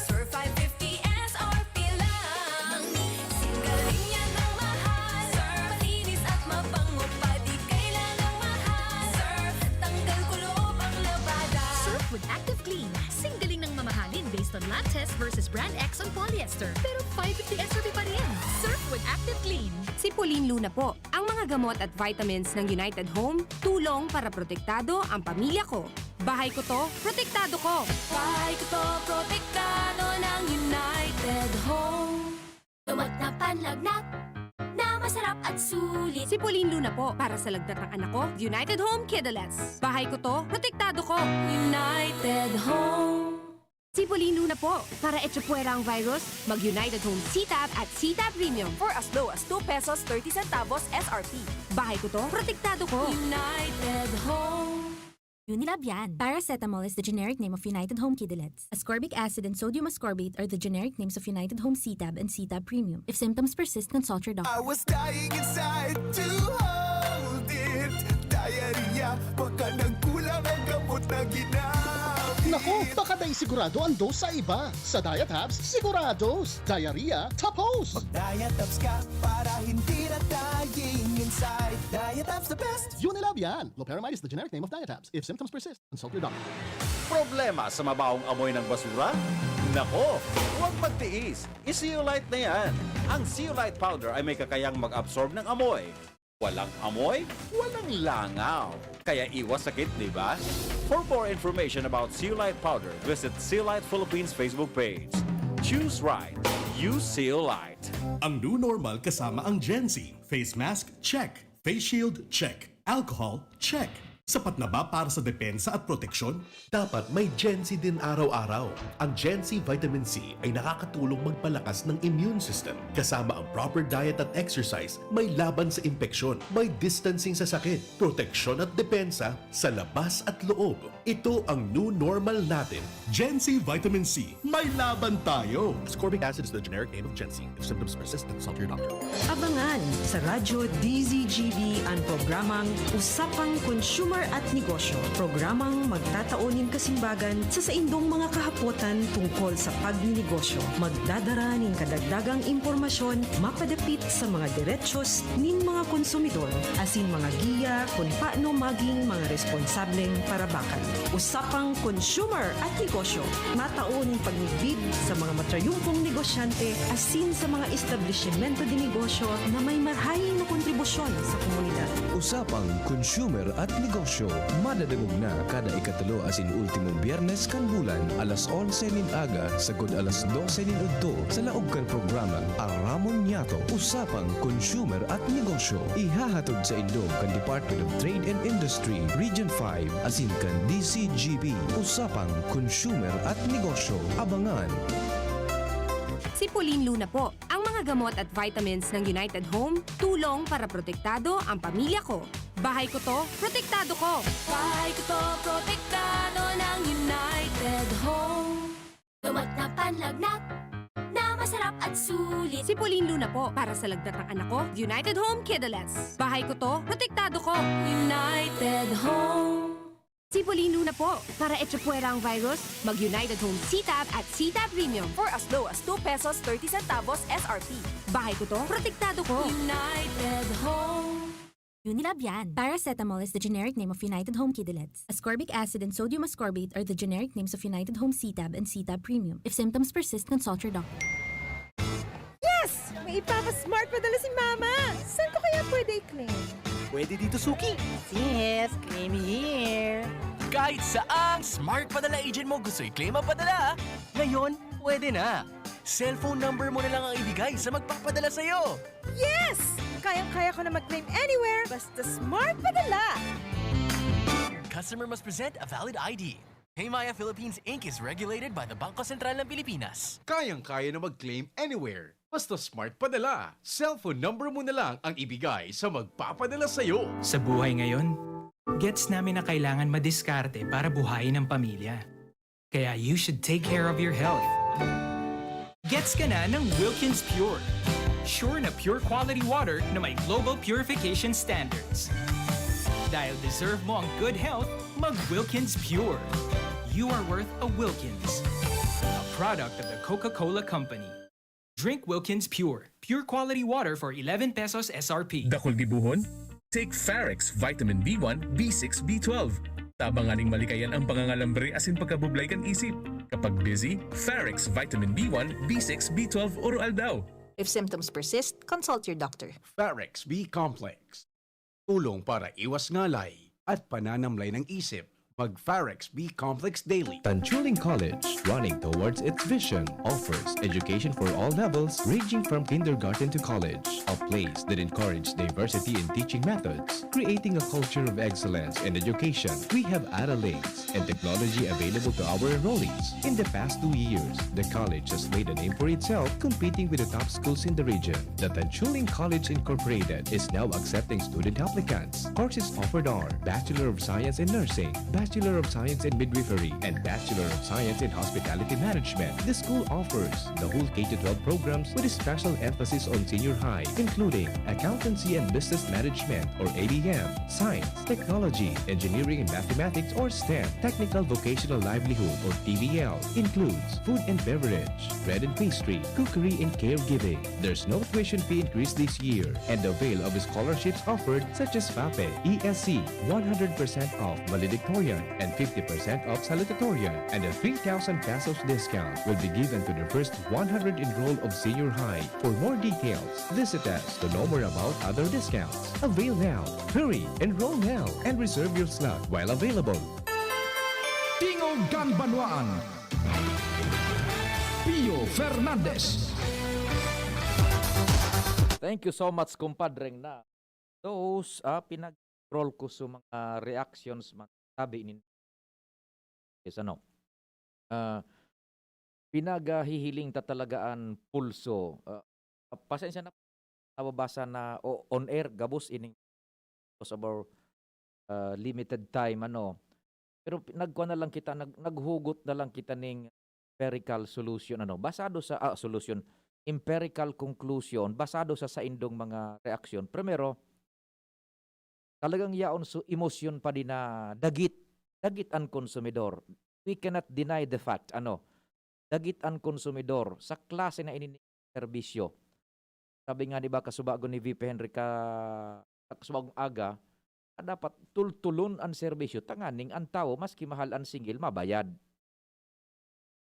Speaker 12: Surf 550 SRP lang. Galing yan ang mahal. Surf malinis at mabango pa di kailangang mahal. Surf tanggal kulob ang labada.
Speaker 27: Surf with Active Clean. Singgaling ng mamahalin based on lab test versus brand X on polyester. Pero 550 SRP pa rin. Surf with Active Clean.
Speaker 6: Si Pauline Luna po. Ang mga gamot at vitamins ng United Home, tulong para protektado ang pamilya ko. Bahay ko to, protektado ko.
Speaker 12: Bahay ko to, protektado ng United Home. Tumat na panlagnat na masarap at sulit.
Speaker 6: Si Pauline Luna po. Para sa lagnat ng anak ko, United Home Kidalets. Bahay ko to, protektado ko.
Speaker 12: United Home.
Speaker 6: Si Pauline Luna po. Para etsapuera ang virus, mag-United Home CTAB at CTAB Premium.
Speaker 15: For as low as 2 pesos 30 centavos SRP.
Speaker 6: Bahay ko to, protektado ko.
Speaker 12: United Home.
Speaker 27: Unilab yan. Paracetamol is the generic name of United Home Kidalets. Ascorbic acid and sodium ascorbate are the generic names of United Home CTAB and CTAB Premium. If symptoms persist, consult your doctor.
Speaker 18: I was dying inside to hold it. Diarrhea, baka nagkulang ang gamot na ginamit.
Speaker 8: Naku, baka dahil sigurado ang dose sa iba. Sa Diet Hubs, sigurados. Diarrhea, tapos.
Speaker 18: Mag-Diet Hubs ka para hindi na dying inside. Diet Hubs the best.
Speaker 8: Unilab yan. Loperamide is the generic name of Diet Hubs. If symptoms persist, consult your doctor.
Speaker 3: Problema sa mabaong amoy ng basura? Nako, huwag magtiis. I-Zeolite na yan. Ang Zeolite powder ay may kakayang mag-absorb ng amoy. Walang amoy, walang langaw. Kaya iwas sakit, di ba? For more information about Zeolite powder, visit Zeolite Philippines Facebook page. Choose right. Use Zeolite.
Speaker 7: Ang new normal kasama ang Gen Z. Face mask, check. Face shield, check. Alcohol, check. Sapat na ba para sa depensa at proteksyon?
Speaker 2: Dapat may Gen Z din araw-araw. Ang Gen Z Vitamin C ay nakakatulong magpalakas ng immune system. Kasama ang proper diet at exercise, may laban sa impeksyon, may distancing sa sakit, proteksyon at depensa sa labas at loob. Ito ang new normal natin.
Speaker 7: Gen Z Vitamin C. May laban tayo!
Speaker 2: Ascorbic acid is the generic name of Gen Z. If symptoms persist, consult your doctor.
Speaker 9: Abangan sa Radyo DZGB ang programang Usapang Consumer Consumer at Negosyo. Programang magtataunin kasimbagan sa saindong mga kahapotan tungkol sa pagninegosyo. Magdadara ning kadagdagang impormasyon mapadapit sa mga diretsyon ning mga konsumidor asin mga giya kung paano maging mga responsableng parabakan. Usapang Consumer at Negosyo. Mataon ning pagnibid sa mga matrayumpong negosyante asin sa mga establishmento de negosyo na may marhaying na kontribusyon sa komunidad.
Speaker 2: Usapang Consumer at Negosyo. Madadagog na kada ikatulo asin ultimong biyernes kan bulan alas 11 nin aga sagod alas 12 nin udto sa laog kan programang Aramon Yato. Usapang Consumer at Negosyo. Ihahatod sa Indog kan Department of Trade and Industry Region 5 asin kan DZGB. Usapang Consumer at Negosyo. Abangan.
Speaker 6: Si Pauline Luna po, ang mga gamot at vitamins ng United Home, tulong para protektado ang pamilya ko. Bahay ko to, protektado ko.
Speaker 12: Bahay ko to, protektado ng United Home. Gamot na panlagnat, na masarap at sulit.
Speaker 6: Si Pauline Luna po, para sa lagnat ng anak ko, United Home Kidlets. Bahay ko to, protektado ko.
Speaker 12: United Home.
Speaker 6: Si Pauline Luna po, para etsapuera ang virus, mag-United Home CTAB at CTAB Premium
Speaker 15: For as low as 2 pesos 30 centavos SRP.
Speaker 6: Bahay ko to, protektado ko.
Speaker 12: United Home.
Speaker 15: Unilab yan. Paracetamol is the generic name of United Home Kidlets. Ascorbic acid and sodium ascorbate are the generic names of United Home CTAB and CTAB Premium. If symptoms persist, consult your doctor. Yes! May ipapa-smart padala si Mama! Saan ko kaya pwede i-claim?
Speaker 18: Pwede dito, Suki.
Speaker 15: Yes, claim here.
Speaker 18: Kahit saang smart padala agent mo gusto i-claim ang padala, ngayon, pwede na. Cellphone number mo na lang ang ibigay sa magpapadala sa'yo.
Speaker 15: Yes! Kayang-kaya ko na mag-claim anywhere, basta smart padala.
Speaker 18: Customer must present a valid ID. Paymaya Philippines Inc. is regulated by the Bangko Sentral ng Pilipinas.
Speaker 1: Kayang-kaya na mag-claim anywhere. Basta smart padala. Cellphone number mo na lang ang ibigay sa magpapadala sa'yo.
Speaker 10: Sa buhay ngayon, gets namin na kailangan madiskarte para buhayin ang pamilya. Kaya you should take care of your health. Gets ka na ng Wilkins Pure. Sure na pure quality water na may global purification standards. Dahil deserve mo ang good health, mag-Wilkins Pure. You are worth a Wilkins. A product of the Coca-Cola Company. Drink Wilkins Pure. Pure quality water for 11 pesos SRP.
Speaker 11: Dakol gibuhon? Take Farex Vitamin B1, B6, B12. Tabanganing malikayan ang pangangalambre asin pagkabublay kan isip. Kapag busy, Farex Vitamin B1, B6, B12 oral daw.
Speaker 15: If symptoms persist, consult your doctor.
Speaker 1: Farex B Complex. Tulong para iwas ngalay at pananamlay ng isip. Mag-Farex B Complex Daily.
Speaker 2: Tanchuling College, running towards its vision, offers education for all levels ranging from kindergarten to college. A place that encourages diversity in teaching methods, creating a culture of excellence in education. We have accolades and technology available to our enrollees. In the past 2 years, the college has made a name for itself, competing with the top schools in the region. The Tanchuling College Incorporated is now accepting student applicants. Courses offered are Bachelor of Science in Nursing, Bachelor of Science in Midwifery, and Bachelor of Science in Hospitality Management. The school offers the whole K-12 programs with a special emphasis on senior high, including Accountancy and Business Management or ABM, Science, Technology, Engineering and Mathematics or STEM, Technical Vocational Livelihood or TVL, includes Food and Beverage, Bread and Pastry, Cookery and Caregiving. There's no tuition fee increase this year, and avail of scholarships offered such as FAPE, ESC, 100% off valedictorian, and 50% off salutatorian, and a 3,000 pesos discount will be given to the first 100 enrolled of senior high. For more details, visit us to know more about other discounts. Avail now, hurry, enroll now, and reserve your slot while available.
Speaker 14: Tingog kan Banwaan. Pio Fernandez.
Speaker 16: Thank you so much, kumpadreng na. Those, pinag-scroll ko sa mga reactions, sabi ni is pinaghihiling ta talagaan pulso. Pasensya na nababasa na on air gabos ining because of our limited time pero nagkuha na lang kita naghugot na lang kita ning empirical solution basado sa solution empirical conclusion basado sa indong mga reaksyon. Primero, talagang yaon so emosyon pa din na dagit ang konsumidor. We cannot deny the fact, dagit ang konsumidor sa klase na ini serbisyo. Sabi nga, di ba, kasubago ni VP Henry kasubagong aga, dapat tultulon ang serbisyo, tanganing ang tao, maski mahal ang single, mabayad.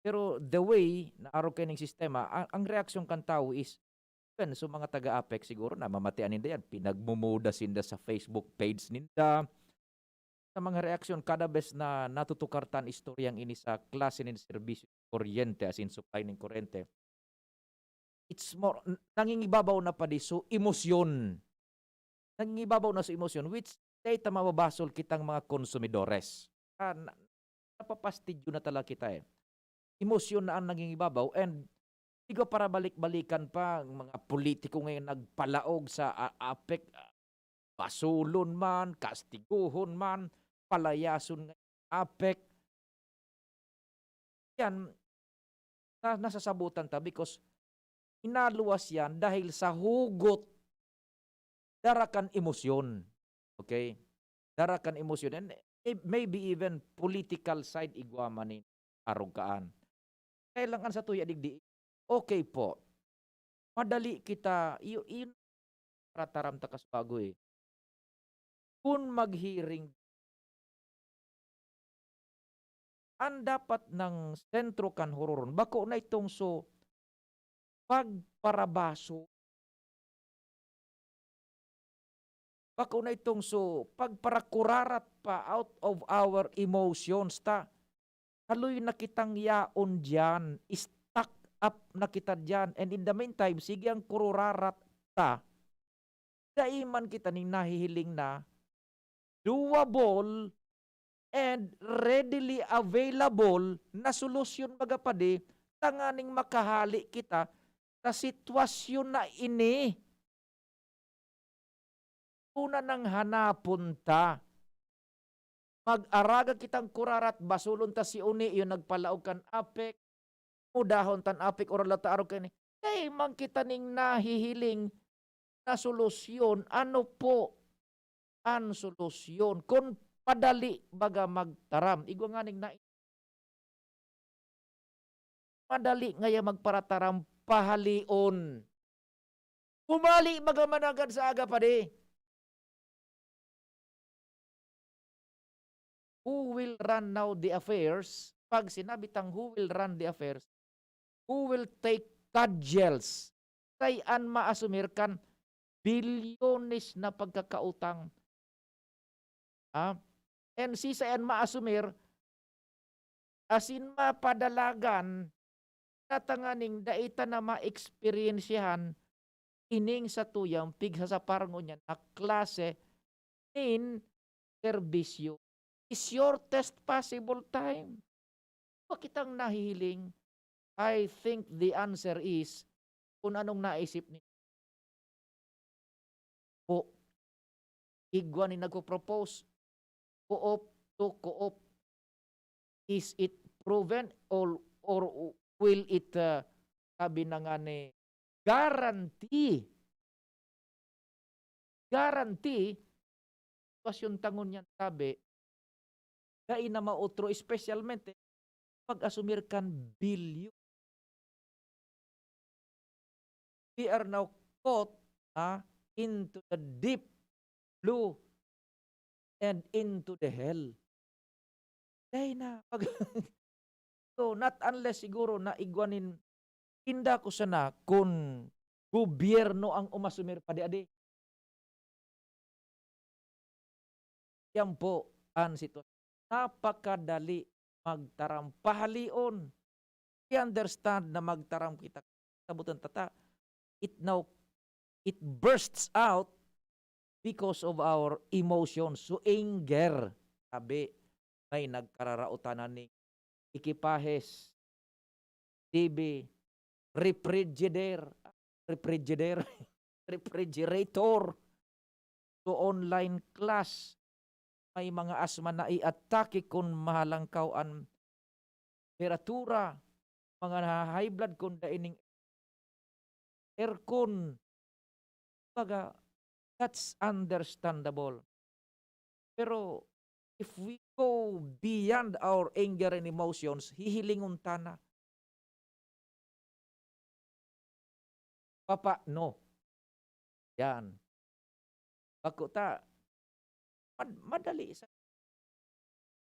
Speaker 16: Pero the way na araw kayo ng sistema, ang reaksyon kan tao is, so mga taga-APEC siguro na mamatian ninda yan, pinagmumuda sinda sa Facebook page ninda. Sa mga reaksyon, kada bes na natutukartan istoryang ini sa klase ng serbisyo kuryente, as in supply ng kuryente, it's more, nangingibabaw na pa di, so emosyon. Nangingibabaw na sa emosyon, which data mababasol kitang mga konsumidores. Napapastidyo na talaga kita eh. Emosyon na ang nangingibabaw, and Igo para balik-balikan pa ang mga politiko ngayon nagpalaog sa APEC, basulon man, kastiguhon man, palayason ng APEC. Yan, nasasabutan ta because inaluwas yan dahil sa hugot darakan emosyon. Okay? Darakan emosyon. And maybe even political side igwamanin arugaan. Kailangan sa tuya digdi. Okay po. Madali kita, yun rataram takas bago eh. Kung maghiring, ang dapat ng sentro kan hororon, bako na itong so, pagparabaso, bako na itong so, pagparakurarat pa out of our emotions ta, haloy na kitang yaon dyan, up na kita dyan. And in the meantime, sige ang kururarat ta, daiman kita ning nahihiling na doable and readily available na solusyon magapadi, tanganing makahali kita sa sitwasyon na ini. Una nang hanapon ta, mag-araga kitang kurarat, basulon ta si uni, yun nagpalaog kan APEC, udahon tan APEC oral ta araw kani. Kay man kita ning nahihiling na solusyon. Ano po ang solusyon? Kung padali baga magtaram. Igwa nga ning na madali ngaya magparataram pahalion. Pumali baga managad sa aga pa di. Who will run now the affairs? Pag sinabi tang who will run the affairs, who will take cudgels, sayan maasumir kan bilyones na pagkakautang. And si sayan maasumir, asin mapadalagan, natanganing daita na ma-experiensyahan, ining sa tuyang pigsa sa parang niya na klase in serbisyo. Is your test possible time? Bakitang nahihiling? I think the answer is kung anong naisip ni po. Igwa ni nagpo-propose. Co-op to co-op. Is it proven or will it sabi na nga ni guarantee pasyon tangon yan sabi dahil na mautro especialmente pag-asumir kan bilyon. We are now caught into the deep blue and into the hell. Dahil na, so not unless siguro na igwanin, hinda ko sana kung gobyerno ang umasumir pa di-adi. Yan po ang sitwasyon. Napakadali magtaram pahalion. We understand na magtaram kita sabutan tata. It bursts out because of our emotions. So anger, sabi, may nagkararautanan ni ikipahes, TV, refrigerator, so online class, may mga asma na i-atake kung mahalangkaw ang temperatura, mga high blood kung daining aircon. Baga, that's understandable. Pero if we go beyond our anger and emotions, hihilingon ta na. Papa, no. Yan. Bako ta, madali sa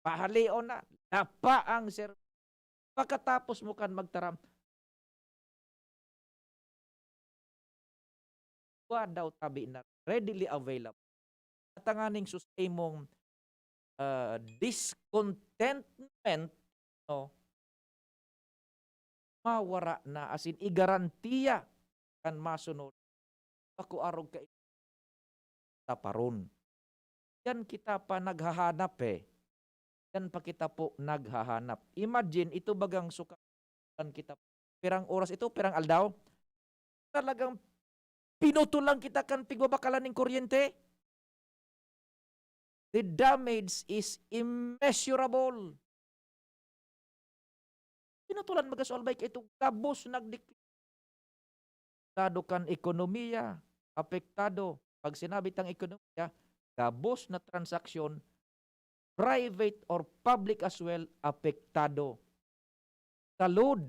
Speaker 16: pahalion na. Napa ang sir. Pagkatapos mo kan magtaram, daw tabi na readily available. At ang aning susay mong discontentment, no, mawara na, as in, igarantiya kan masunod. Ako arog ka taparon. Yan kita pa naghahanap eh. Yan pa kita po naghahanap. Imagine, ito bagang sukan kita. Pirang oras ito, pirang aldaw. Talagang pinutulang kita kan pigbabakalan ng kuryente. The damage is immeasurable. Pinutulan magasolbay ka ito. Kabos apektado kan ekonomiya. Apektado. Pag sinabi tang ekonomiya, kabos na transaksyon, private or public as well, apektado. Salud.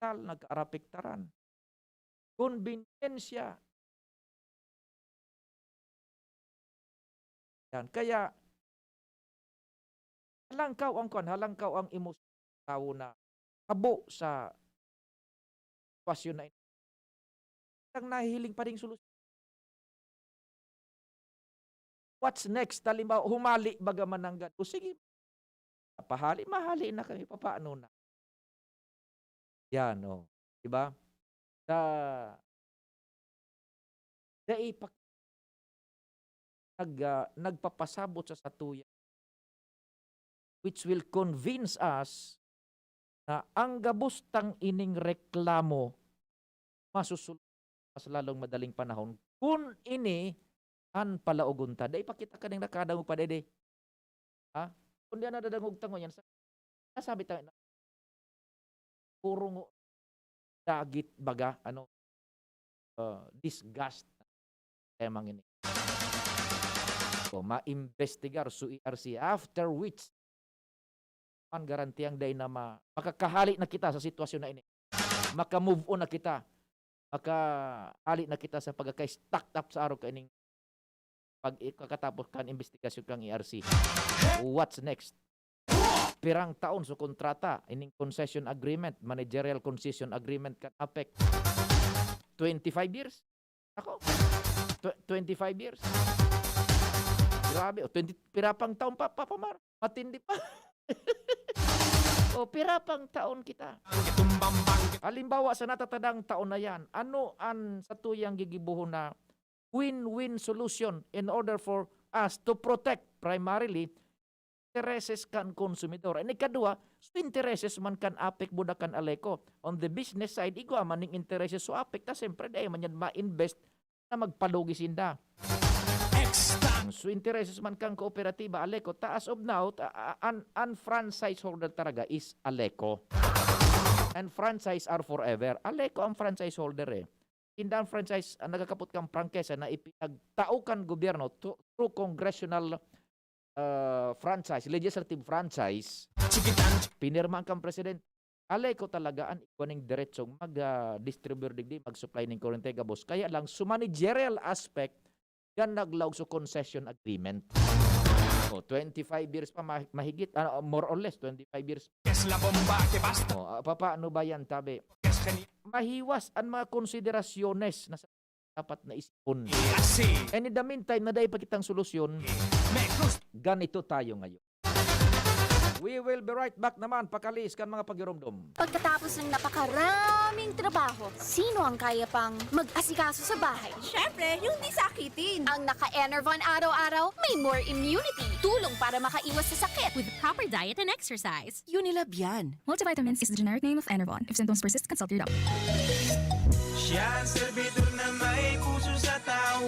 Speaker 16: Nag-arapektaran. Konbinensya. Yan. Kaya, halangkaw ang emosyon ng tao na habo sa pasyon na ito. Ang nahihiling pa rin solusyon. What's next? Halimbawa, humali bagaman ng God. O sige, mahali na kami. Paano na? Yan, o. Diba? Nagpapasabot sa satuya, which will convince us na ang gabustang ining reklamo masusulod mas lalong madaling panahon kung ini an palaugon ta. Dahil ipakita ka ng nakadangog pa dede. Ha? Kung di na dadangog tango yan, nasabi tayo na purong dagit baga, disgust. Emang ini. So, ma-investigar su ERC after which ang garantiyang day na makakahali na kita sa sitwasyon na ini. Maka-move on na kita. Makahali na kita sa pagkaka-stacked up sa araw kaining pagkakatapos kan investigasyon kang ERC. What's next? Pirang taon sa kontrata, ining concession agreement, managerial concession agreement kan affect 25 years? Ako? 25 years? Grabe. 20, pirapang taon pa, Papamar. Matindi pa. O, pirapang taon kita. Halimbawa sa natatadang taon na yan, ano ang satuyang gigibuhon na win-win solution in order for us to protect primarily intereses kan konsumidor. And ikadua, so intereses man kan apek buda kan aleko. On the business side, igwa maning intereses so apek, ta siyempre dahil man yan ma-invest na magpalugi sinda. So intereses man kang kooperatiba, aleko, ta as of now, an franchise holder talaga is aleko. And franchise are forever. Aleko ang franchise holder eh. Hindi ang franchise, nagkakapot kang prangkesa na ipinagtaukan gobyerno through congressional franchise, legislative franchise. Pinirma kang president. Aleko talaga ang ikuaning diretsong mag-distribute digdi, mag-supply ng kurente gabos. Kaya lang, sa managerial aspect, yan naglaw sa concession agreement. O, 25 years pa mahigit, more or less, 25 years. O, paano ba yan, tabi? Mahiwas ang mga konsiderasyones na dapat na isipon. And in the meantime, na dahil pa kitang solusyon, ganito tayo ngayon. We will be right back naman, pakalis kan mga pagiromdom.
Speaker 27: Pagkatapos ng napakaraming trabaho, sino ang kaya pang mag-asikaso sa bahay?
Speaker 12: Siyempre, yung di sakitin.
Speaker 27: Ang naka-Enervon araw-araw, may more immunity. Tulong para makaiwas sa sakit.
Speaker 15: With proper diet and exercise.
Speaker 12: Unilab yan.
Speaker 15: Multivitamins is the generic name of Enervon. If symptoms persist, consult your doctor.
Speaker 18: Siya ang servidor na may puso sa tao.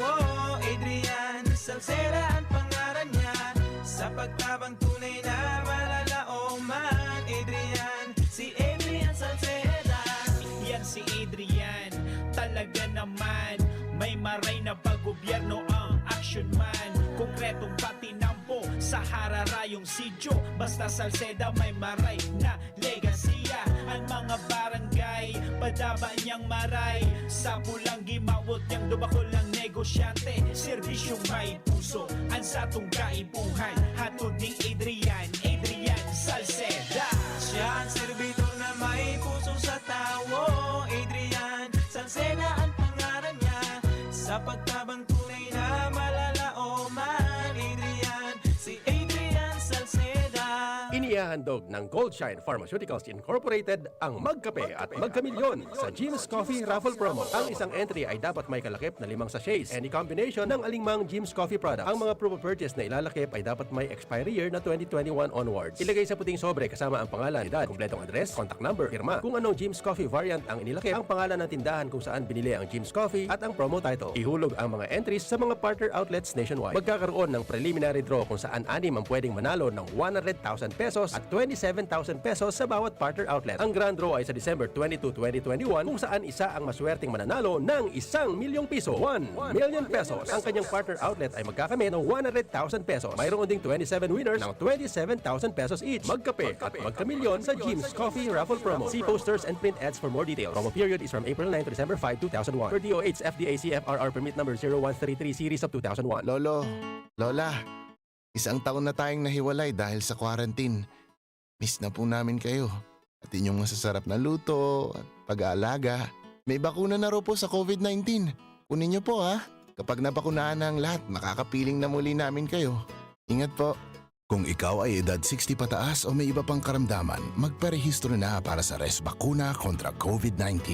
Speaker 18: Adrian Salceda ang pangalan niya. Sa pagtabang tunay na malalaoman. Adrian, si Adrian Salceda. Yan si Adrian, talaga naman. May maray na pag-gobyerno ang action man. Kung
Speaker 17: sekretong patinampo sa hararayong sidyo. Basta Salceda may maray na legasiya. Ang mga barangay, padaba niyang maray. Sa pulang gimawot niyang dubakol ng negosyante. Serbisyong may puso, ang satong kaibuhan. Hatod ni Adrian Salceda. Siya ang servidor na may puso sa tawo. Adrian Salceda ang pangalan niya. Sa pagtabang tunay na malalaoman. Adrian, si Adrian Salceda.
Speaker 19: Inihahandog ng Goldshine Pharmaceuticals Incorporated ang Magkape at Magkamilyon sa Jim's Coffee Raffle Promo. Ang isang entry ay dapat may kalakip na 5 sachets. Any combination ng alingmang Jim's Coffee products. Ang mga proof of purchase na ilalakip ay dapat may expiry year na 2021 onwards. Ilagay sa puting sobre kasama ang pangalan, edad, kumpletong address, contact number, firma, kung anong Jim's Coffee variant ang inilakip, ang pangalan ng tindahan kung saan binili ang Jim's Coffee at ang promo title. Ihulog ang mga entries sa mga partner outlets nationwide. Magkakaroon ng preliminary draw kung saan 6 ang pwedeng manalo ng 100,000 pesos at 27,000 pesos sa bawat partner outlet. Ang grand draw ay sa December 22, 2021 kung saan isa ang maswerteng mananalo ng 1 milyong piso. 1 million pesos. Ang kanyang partner outlet ay magkakamit ng 100,000 pesos. Mayroon ding 27 winners ng 27,000 pesos each. Magkape at magkamilyon sa Jim's Coffee Raffle Promo. See posters and print ads for more details. Promo period is from April 9 to December 5, 2001. Per DOH FDA CFRR permit number 0133 series of 2001.
Speaker 20: Lolo, Lola, 1 taon na tayong nahiwalay dahil sa quarantine. Miss na po namin kayo. At inyong masasarap na luto at pag-aalaga. May bakuna na raw po sa COVID-19. Kunin niyo po ha. Kapag nabakunahan na ang lahat, makakapiling na muli namin kayo. Ingat po. Kung ikaw ay edad 60 pataas o may iba pang karamdaman, magparehistro na para sa Res Bakuna kontra COVID-19.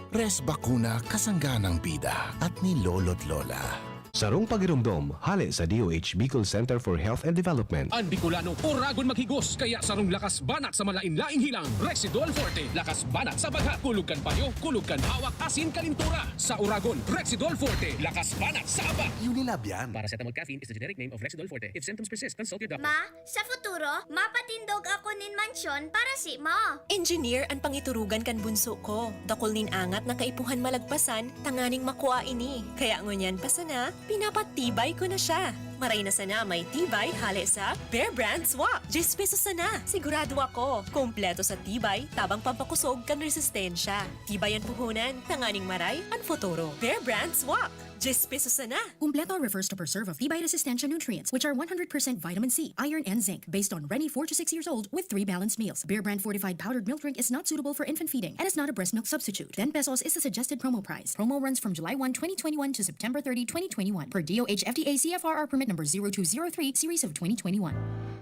Speaker 20: Res Bakuna, kasangganang bida at ni Lolo't Lola.
Speaker 2: Sarong pagirumdom, hali sa DOH Bicol Center for Health and Development.
Speaker 14: Ang Bicolano, uragon maghigos, kaya sarong lakas banat sa malain-laing hilang. Rexidol Forte, lakas banat sa baga. Kulog kan payo, kulog kan hawak, asin kalintura. Sa uragon, Rexidol Forte, lakas banat sa aba.
Speaker 20: Unilab yan.
Speaker 14: Paracetamol caffeine is the generic name of Rexidol Forte. If symptoms persist, consult your doctor.
Speaker 12: Ma, sa futuro, mapatindog ako nin mansyon para si mo.
Speaker 21: Engineer ang pangiturugan kan bunso ko. Dakol nin angat na kaipuhan malagpasan, tanganing makuha ini. Kaya ngunyan pa sana, pinapatibay ko na siya. Maray na sana may tibay hali sa Bear Brand Swak. 10 pesos sana. Sigurado ako. Kompleto sa tibay, tabang pampakusog kan resistensya. Tibay ang puhunan, tanganing maray, ang futuro. Bear Brand Swak. 10 pesos sana.
Speaker 22: Kumpleto refers to preserve of tibay resistensya nutrients, which are 100% vitamin C, iron, and zinc, based on Rennie 4 to 6 years old with 3 balanced meals. Bear Brand fortified powdered milk drink is not suitable for infant feeding and is not a breast milk substitute. 10 pesos is the suggested promo price. Promo runs from July 1, 2021 to September 30, 2021 per DOH FDA CFRR permit number 0203 series of 2021.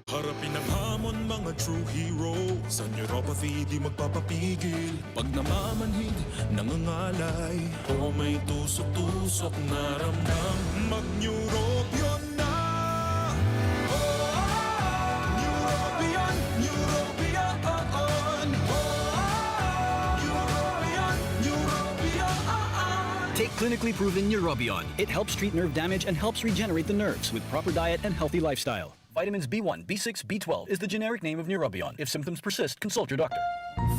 Speaker 23: Harapin ang hamon mga true hero. Sa neuropathy di magpapapigil. Pag namamanhid, nangangalay, o may tusok-tusok na ramdam, mag-neurobion na. Neurobion, Neurobion, Neurobion, Neurobion.
Speaker 24: Take clinically proven Neurobion. It helps treat nerve damage and helps regenerate the nerves with proper diet and healthy lifestyle. Vitamins B1, B6, B12 is the generic name of Neurobion. If symptoms persist, consult your doctor.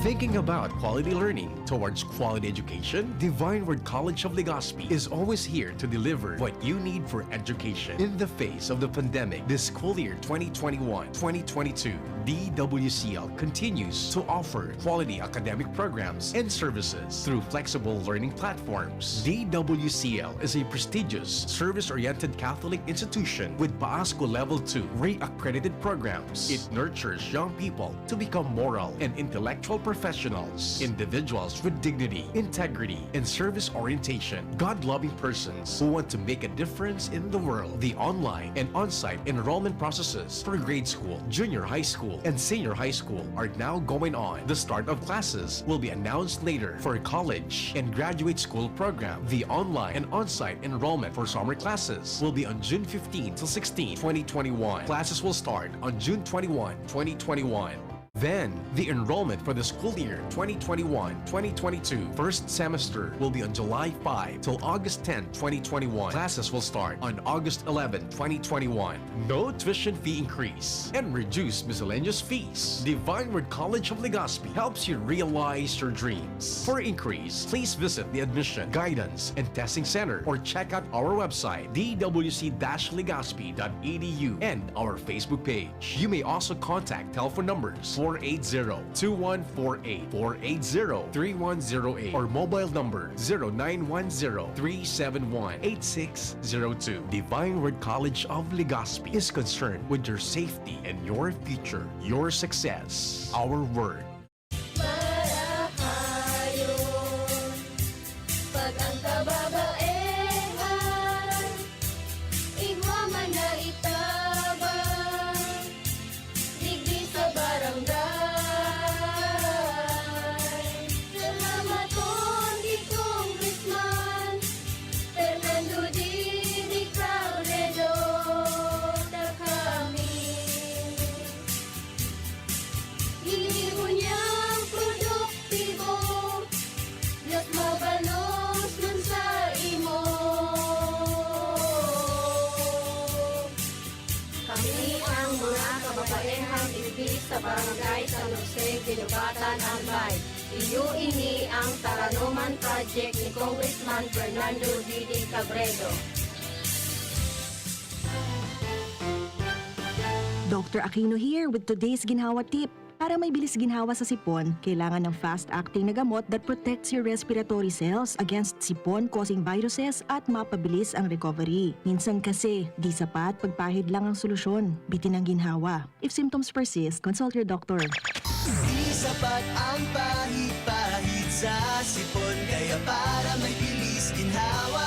Speaker 1: Thinking about quality learning towards quality education? Divine Word College of Legazpi is always here to deliver what you need for education. In the face of the pandemic, this school year 2021-2022, DWCL continues to offer quality academic programs and services through flexible learning platforms. DWCL is a prestigious, service-oriented Catholic institution with PAASCO Level 2 Ray-accredited programs. It nurtures young people to become moral and intellectual professionals, individuals with dignity, integrity, and service orientation, God-loving persons who want to make a difference in the world. The online and on-site enrollment processes for grade school, junior high school, and senior high school are now going on. The start of classes will be announced later. For college and graduate school program, the online and on-site enrollment for summer classes will be on June 15 to 16, 2021. Classes will start on June 21, 2021.
Speaker 2: Then, the enrollment for the school year 2021-2022 first semester will be on July 5 till August 10, 2021. Classes will start on August 11, 2021. No tuition fee increase and reduced miscellaneous fees. Divine Word College of Legazpi helps you realize your dreams. For increase, please visit the Admission, Guidance, and Testing Center or check out our website dwc-legazpi.edu and our Facebook page. You may also contact telephone numbers 480-2148, 480-3108, or mobile number 0910-371-8602. Divine Word College of Legazpi is concerned with your safety and your future, your success. Our word.
Speaker 12: Pag ang kababaehan, igwa man na itabang, digdi sa barangay. Salamat po di Congressman Fernando Didi Cabredo na kami. Inibo niyang produktibo, Diyos mabalos nun sa imo. Kami ang mga kababaehang ibig sa barangay San Jose, Ginugatan, Albay. Iyo ini ang Taranuman Project ni Congressman Fernando Didi Cabredo.
Speaker 3: Dr. Aquino here with today's ginhawa tip. Para may bilis ginhawa sa sipon, kailangan ng fast-acting na gamot that protects your respiratory cells against sipon-causing viruses at mapabilis ang recovery. Minsan kasi, di sapat pagpahid lang ang solusyon. Bitin ang ginhawa. If symptoms persist, consult your doctor.
Speaker 18: Di sapat ang pahit-pahit sa sipon, kaya para may bilis ginhawa,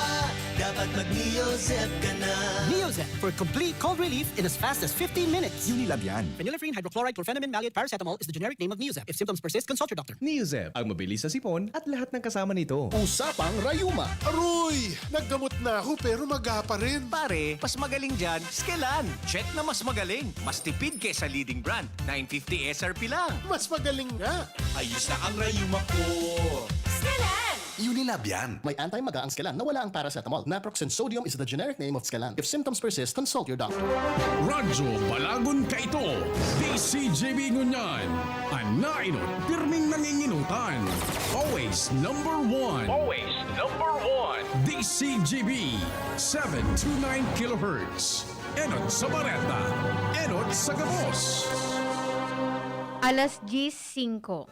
Speaker 18: dapat mag-Neozep ka na.
Speaker 4: Neozep for complete cold relief in as fast as 15 minutes.
Speaker 2: Unilab yan.
Speaker 4: Phenylephrine, hydrochloride, chlorpheniramine, maleate, paracetamol is the generic name of Neozep. If symptoms persist, consult your doctor.
Speaker 2: Neozep, ang mabilis sa sipon at lahat ng kasama nito.
Speaker 19: Usapang Rayuma. Aroy! Naggamot na ako pero maga pa rin.
Speaker 5: Pare, mas magaling dyan, Skelan. Check na mas magaling. Mas tipid kesa leading brand. 950 SRP lang.
Speaker 19: Mas magaling nga.
Speaker 5: Ayos na ang Rayuma ko.
Speaker 12: Skelan!
Speaker 8: Unilab yan. May anti-maga ang Skelan na wala ang paracetamol. Naproxen sodium is the generic name of Skelan. If symptoms persist, consult your doctor.
Speaker 1: Radyo Balagon ka ito. DZGB ngunyan. Anainot, pirming nanginginutan. Always number one.
Speaker 14: Always number one.
Speaker 1: DZGB 729 kHz. Enot sa Bareta. Enot sa Gabos.
Speaker 13: Alas 10:05.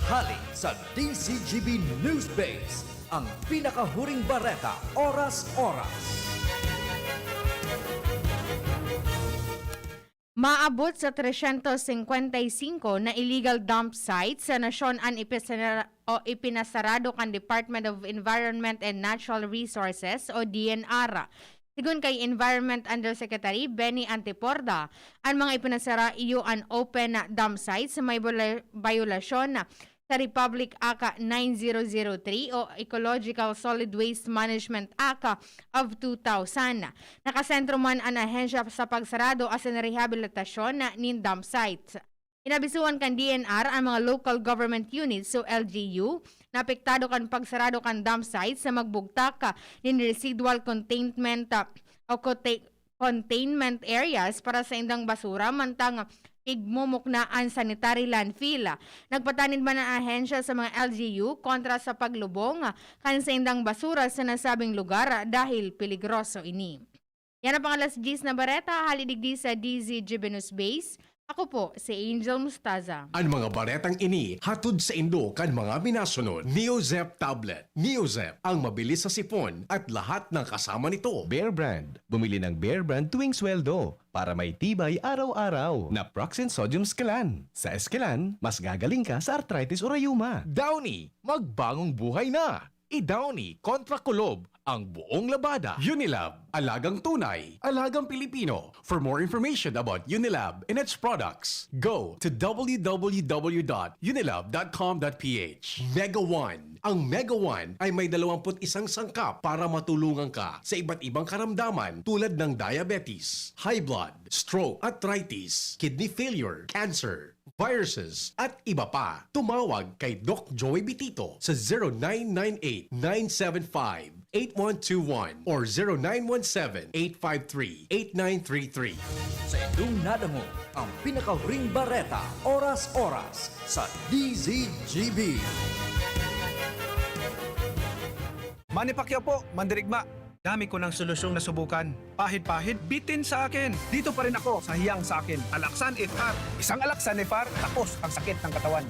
Speaker 25: Hali sa DZGB News Base, ang pinakahuring bareta, oras-oras.
Speaker 13: Maabot sa 355 na illegal dump sites sa nasyon ang ipinasarado kan Department of Environment and Natural Resources o DNR. Sigun kay Environment Undersecretary Benny Anteporda, ang mga ipinasara iyo ang open dump sites sa may violasyon sa Republic Act 9003 o Ecological Solid Waste Management Act of 2000. Nakasentro man ang ahensya sa pagsarado as in rehabilitasyon nin dump sites. Inabisuan kan DNR ang mga local government units o LGU na apektado kan pagsarado kan dump sites sa magbugtak nin residual containment o containment areas para sa indang basura mantang igmumuknaan sanitary landfill. Nagpatanin ba ng ahensya sa mga LGU kontra sa paglubong kan sa indang basura sa nasabing lugar dahil peligroso ini. Yan ang pangalas 10 na bareta, halidigdi sa DZGB News Base. Ako po, si Angel Mustaza.
Speaker 1: Ang mga baretang ini, hatod sa Indo kan mga minasunod. Neozep Tablet. Neozep, ang mabilis sa sipon at lahat ng kasama nito.
Speaker 2: Bear Brand. Bumili ng Bear Brand tuwing sweldo para may tibay araw-araw. Naproxen sodium Skelan. Sa Skelan, mas gagaling ka sa arthritis o rayuma.
Speaker 5: Downy, magbagong buhay na. I-Downy kontra kulob ang buong labada.
Speaker 1: Unilab, alagang tunay, alagang Pilipino. For more information about Unilab and its products, go to www.unilab.com.ph. Mega One. Ang Mega One ay may 21 sangkap para matulungan ka sa iba't ibang karamdaman tulad ng diabetes, high blood, stroke, arthritis, kidney failure, cancer, viruses, at iba pa. Tumawag kay Doc Joey Bitito sa 0998-975-8121 or 0917-853-8933.
Speaker 25: Sa inyong nadamo ang pinakahuring bareta, oras-oras sa DZGB.
Speaker 6: Manny Pacquiao po, mandirigma. Dami ko ng solusyong nasubukan. Pahid-pahid, bitin sa akin. Dito pa rin ako sa hiyang sa akin. Alaksan FR. Isang Alaksan FR, tapos ang sakit ng katawan.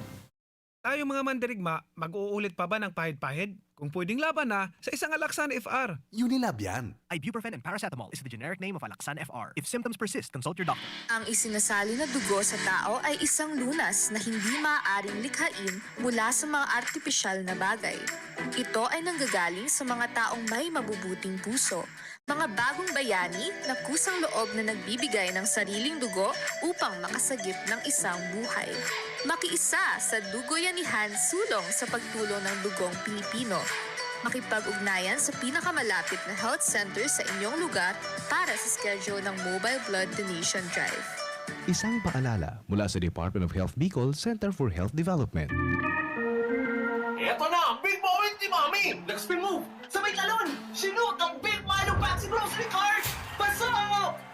Speaker 6: Tayo mga mandirigma, mag-uulit pa ba ng pahid-pahid? Kung pwedeng laban na sa isang Alaksan FR.
Speaker 5: Unilab yan.
Speaker 4: Ibuprofen and paracetamol is the generic name of Alaksan FR. If symptoms persist, consult your doctor.
Speaker 7: Ang isinasali na dugo sa tao ay isang lunas na hindi maaaring likhain mula sa mga artipisyal na bagay. Ito ay nanggagaling sa mga taong may mabubuting puso, mga bagong bayani na kusang loob na nagbibigay ng sariling dugo upang makasagip ng isang buhay. Makiisa sa Dugoyanihan sulong sa pagtulong ng dugong Pilipino. Makipag-ugnayan sa pinakamalapit na health center sa inyong lugar para sa schedule ng Mobile Blood Donation Drive.
Speaker 2: Isang paalala mula sa Department of Health Bicol Center for Health Development.
Speaker 18: Eto na ang big moment ni Mami! Nag-spin move! Sabay talon! Sinut ang big Milo Patsy Grocery Cart! Basta!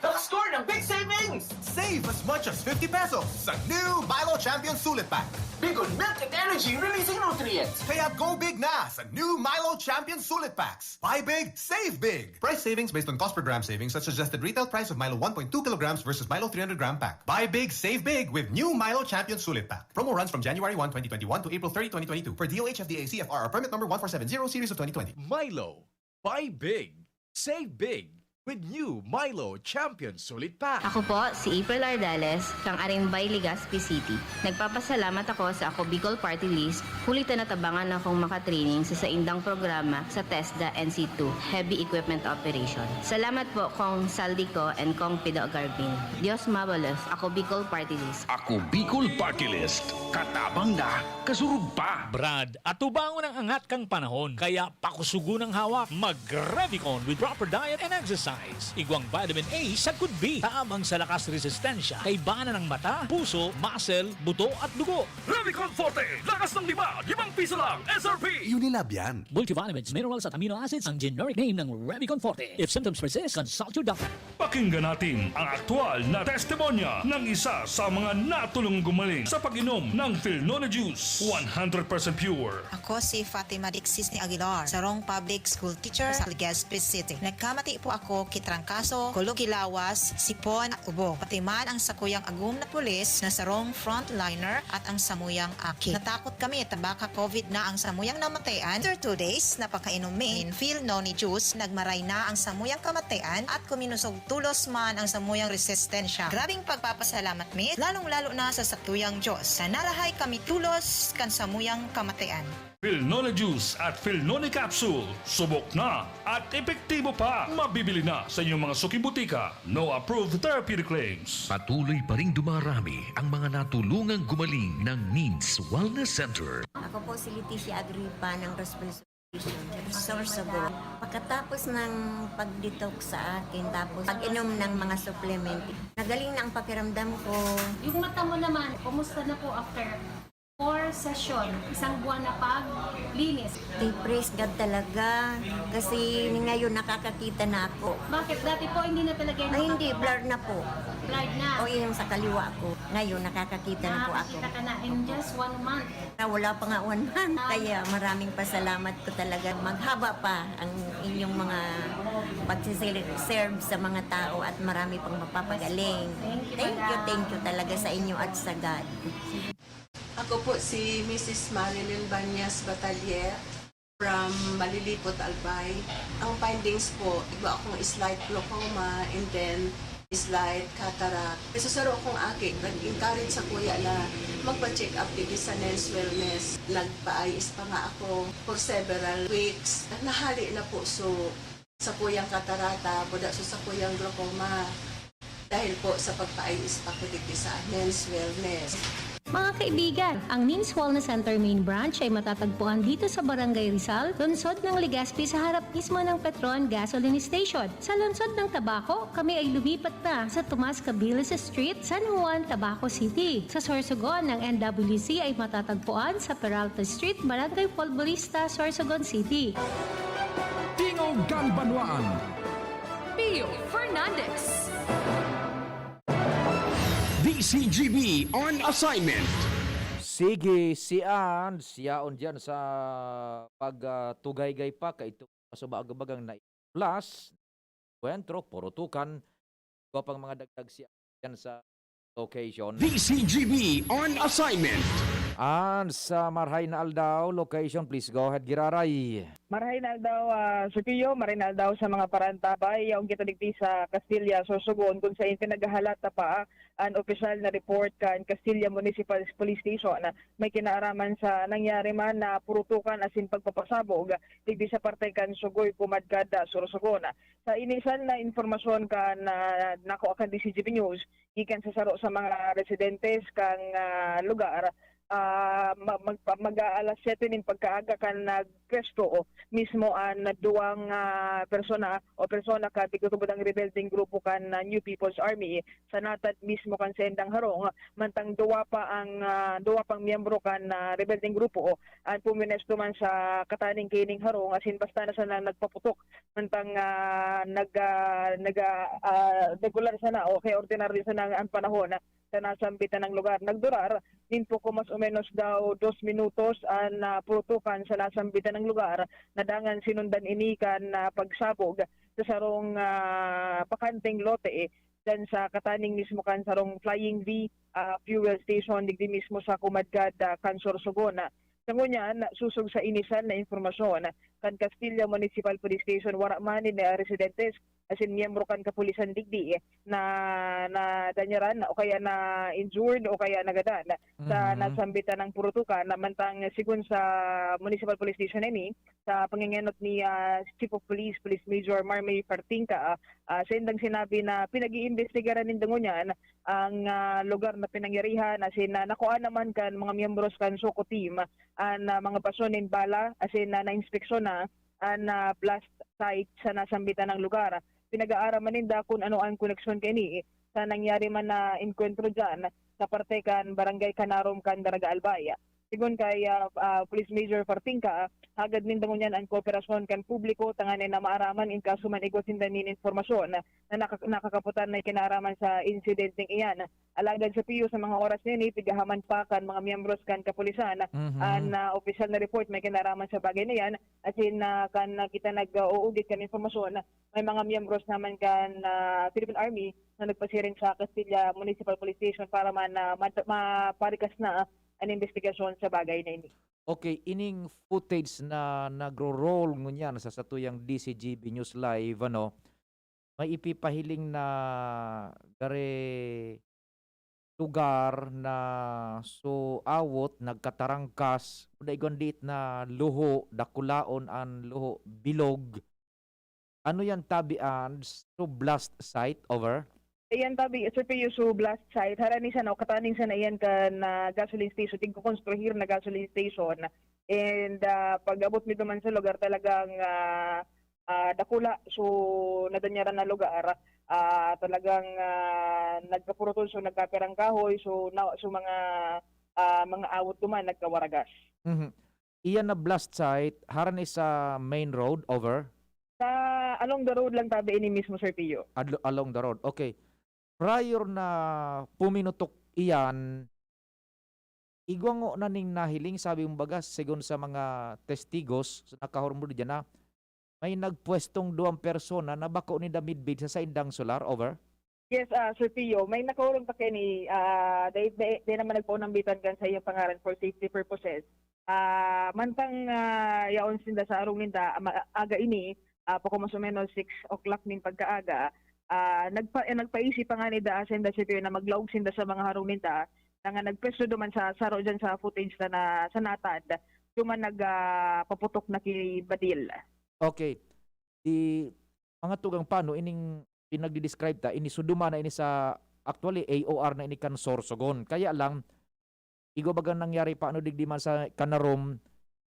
Speaker 18: Nakascore ng big savings!
Speaker 5: Save as much as 50 pesos sa new Milo Champion Sulit Pack.
Speaker 18: Big on milk and energy releasing nutrients!
Speaker 5: Kaya go big na sa new Milo Champion Sulit Packs. Buy big, save big. Price savings based on cost per gram savings at suggested retail price of Milo 1.2 kilograms versus Milo 300 gram pack. Buy big, save big with new Milo Champion Sulit Pack. Promo runs from January 1, 2021 to April 30, 2022 per DOH FDA CFR permit number 1470 series of 2020.
Speaker 25: Milo, buy big, save big with new Milo Champion Sulit Pack.
Speaker 9: Ako po, si April Ardales, kang Arimbay, Legazpi City. Nagpapasalamat ako sa Ako Bicol Party List, kulitan at abangan akong makatraining sa saindang programa sa TESDA NC2, Heavy Equipment Operation. Salamat po kong Saldico and kong Pido Garbin. Diyos mabalos, Ako Bicol Party List.
Speaker 14: Ako Bicol Party List. Katabang na, kasurug pa.
Speaker 10: Brad, atubangon ang angat kang panahon, kaya pakusugo ng hawak, mag-Revicon with proper diet and exercise. Igwang vitamin A sa could be. Taamang sa lakas resistensya, kay bana ng mata, puso, muscle, buto at dugo.
Speaker 14: Revicon Forte, lakas ng 5 piso lang, SRP.
Speaker 5: Unilab yan.
Speaker 10: Multivitamins, minerals at amino acids ang generic name ng Revicon Forte. If symptoms persist, consult your doctor.
Speaker 14: Pakinggan natin ang aktual na testimonya ng isa sa mga natulong gumaling sa pag-inom ng Philnona Juice. 100% pure.
Speaker 11: Ako si Fatima Dixis ni Aguilar, sarong public school teacher sa Legazpi City. Nagkamati po ako kitrangkaso, kulugilawas, sipon at ubo. Pati man ang sakuyang agum na pulis na sarong frontliner at ang samuyang aki. Natakot kami tabaka COVID na ang samuyang namatayan. After 2 days, napakainom min Philnona Juice, nagmaray na ang samuyang kamatayan at kuminusog tulos man ang samuyang resistensya. Grabing pagpapasalamat mi, lalong-lalo na sa sakuyang Diyos. Sa nalahay kami tulos kan samuyang kamatayan.
Speaker 14: Philnona Juice at Philnona Capsule. Subok na at epektibo pa. Mabibili na sa inyong mga suking butika. No approved therapeutic claims.
Speaker 16: Patuloy pa ring dumarami ang mga natulungang gumaling ng Needs Wellness Center.
Speaker 26: Ako po si Leticia Agripa ng Responsibility Resourceable. Pagkatapos ng pag-detox sa akin, tapos pag-inom ng mga supplement, nagaling na ang pakiramdam ko.
Speaker 28: Yung mata mo naman, kumusta na po after 4 session, isang buwan na paglinis?
Speaker 26: Praise God talaga. Kasi ngayon nakakakita na ako.
Speaker 28: Bakit? Dati po hindi na talaga yung
Speaker 26: Ay, hindi. Blur na po.
Speaker 28: Blurred na?
Speaker 26: O yung sa kaliwa ko. Ngayon nakakakita na po ako.
Speaker 28: Nakakita ka na in just 1 month.
Speaker 26: Wala pa nga 1 month. Kaya maraming pasalamat ko talaga. Maghaba pa ang inyong mga pag-serve sa mga tao at marami pang mapapagaling. Thank you talaga sa inyo at sa God.
Speaker 29: Ako po si Mrs. Marilyn Banyas Batalier from Malilipot, Albay. Ang findings po, iba akong slight glaucoma and then slight cataract. Susaro akong aki, nag-encourage sa kuya na magpa-check up dito sa Nels Wellness. Nagpa-ayos pa nga ako for several weeks. Nahali na po sa kuyang katarata, buda sa kuyang glaucoma. Dahil po sa pagpa-ayos pa ko dito sa Nels Wellness.
Speaker 3: Mga kaibigan, ang Nins Wellness Center Main Branch ay matatagpuan dito sa Barangay Rizal, lungsod ng Legazpi sa harap mismo ng Petron Gasoline Station. Sa lungsod ng Tabaco, kami ay lumipat na sa Tomas Cabiles Street, San Juan, Tabaco City. Sa Sorsogon ng NWC ay matatagpuan sa Peralta Street, Barangay Polvorista, Sorsogon City.
Speaker 14: Tingog kan Banwaan.
Speaker 12: Pio Fernandez.
Speaker 1: DZGB on assignment.
Speaker 15: Sige, siyaon dyan sa pagtugay-gay pa kay ito masubag-bagang na plus, kwentro, purutukan, ko pang mga dagdag siya dyan sa location.
Speaker 1: DZGB on assignment.
Speaker 15: And sa Marhay na Aldaw location, please go ahead, Giraray.
Speaker 17: Marahay na daw, Sir Pio, marahay na daw sa mga parantabay, yung kita digdi sa Castilla, Sorsogon, kung sa pinagahalata pa ang opisyal na report kan Castilla Municipal Police Station na may kinaaraman sa nangyari man na purutukan asin pagpapasabog digdi sa parte kan Sugoy, Pumadkada, Sorsogon. Sa inisal na informasyon kan nako akan DZGB News, ikan sa saro sa mga residentes kang lugar, mag-aalas 7 nin pagkaaga kan nagpwesto mismo ang duwang persona ka tigutubod ang rebelding grupo kan New People's Army sa natad mismo kan sendang harong mantang duwa pang miyembro kan rebelding grupo ang puminesto man sa kataning kining harong asin basta na sa nagpaputok mantang regular sana o kay ordinary sana ang panahon sa nasambitan ng lugar. Nagdurar din po ko mas o menos daw 2 minutos ang purutukan sa nasambitan ng lugar na dangan sinundan inikan na pagsabog sa sarong pakanting lote dan sa kataning mismo kan sarong Flying V fuel station digdi mismo sa Kumadgad kan Sorsogon. Sa ngunyan, susog sa inisal na informasyon kan Castilla Municipal Police Station wara man ni residentes asin miyembro kan kapulisan digdi na danyaran o kaya na injured o kaya nagadan sa nasambitan ng purutukan namantang sigun sa Municipal Police Station ini sa pangingenot ni Chief of Police Police Major Marmay Partingka sa indang sinabi na pinag-iimbestigaran nin dangunyan ang lugar na pinangyarihan asin nakuha naman kan mga miyembros kan Soko team ang mga basonin bala asin na-inspeksyon na ang blast site sa nasambitan ng lugar. Pinag-aaraman ninda kung ano ang koneksyon kini sa nangyari man na enkwentro dyan sa parte kan Barangay Canarom kan Daraga Albaya. Sigun kay Police Major Partingka, hagad ninda ngunyan ang kooperasyon kan publiko tanganin na maaraman in kaso man igos ninda nin informasyon na nakakaputan na kinaraman sa insidenteng iyan. Alagad sa Pio sa mga oras nini, pigahaman pa kan mga miyembros kan kapulisan ang opisyal na report may kinaraman sa bagay na yan asin kan kita nag-uugit kan informasyon may mga miyembros naman kan Philippine Army na nagpasiring sa Castilla Municipal Police Station para man maparikas na ang investigasyon sa bagay na ini.
Speaker 15: Okay, ining footage na nagro-roll ngunyan sa satuyang DZGB News Live, may ipipahiling na gare lugar na so awot nagkatarangkas daigon diit na luho dakulaon an luho bilog. Ano yan tabian so blast site over?
Speaker 17: Ayan tabi, Sir Pio, so blast site, harani sana o kataning sana iyan ka na gasoline station, tigkukonstruhir na gasoline station. And pag abot nito man sa lugar talagang dakula, so nadanyaran na lugar, talagang nagkapurutol, so nagkaperang kahoy, so mga awot duman, nagkawaragas.
Speaker 15: Iyan na blast site, harani sa main road, over?
Speaker 17: Sa along the road lang tabi ini mismo, Sir Pio.
Speaker 15: Along the road, okay. Prior na puminutok iyan, igwango na ning nahiling, sabi mong bagas, segon sa mga testigos, nakahormod dyan na, may nagpwestong 2 persona na bako ni Damidbid sa indang solar, over?
Speaker 17: Yes, Sir Pio, may nakahulong pa kini, di naman nagpaunambitan kan sa iyong pangalan for safety purposes. Mantang yaon sinda sa arong ninda, aga ini, pako mas o menos 6 o'clock nin pagkaaga, nagpaisip pa nga ni da senda si Pio na maglaog sinda sa mga harong ninda nga nagpwesto duman sa saro dyan sa footage na sa natad duman nagpaputok na kay Badil.
Speaker 15: Okay. Di mga tugang pano ining pinagdi-describe ta ini suduma na ini sa actually AOR na ini kan Sorsogon. Kaya lang Igo bagang nangyari paano digdiman sa Kanarom,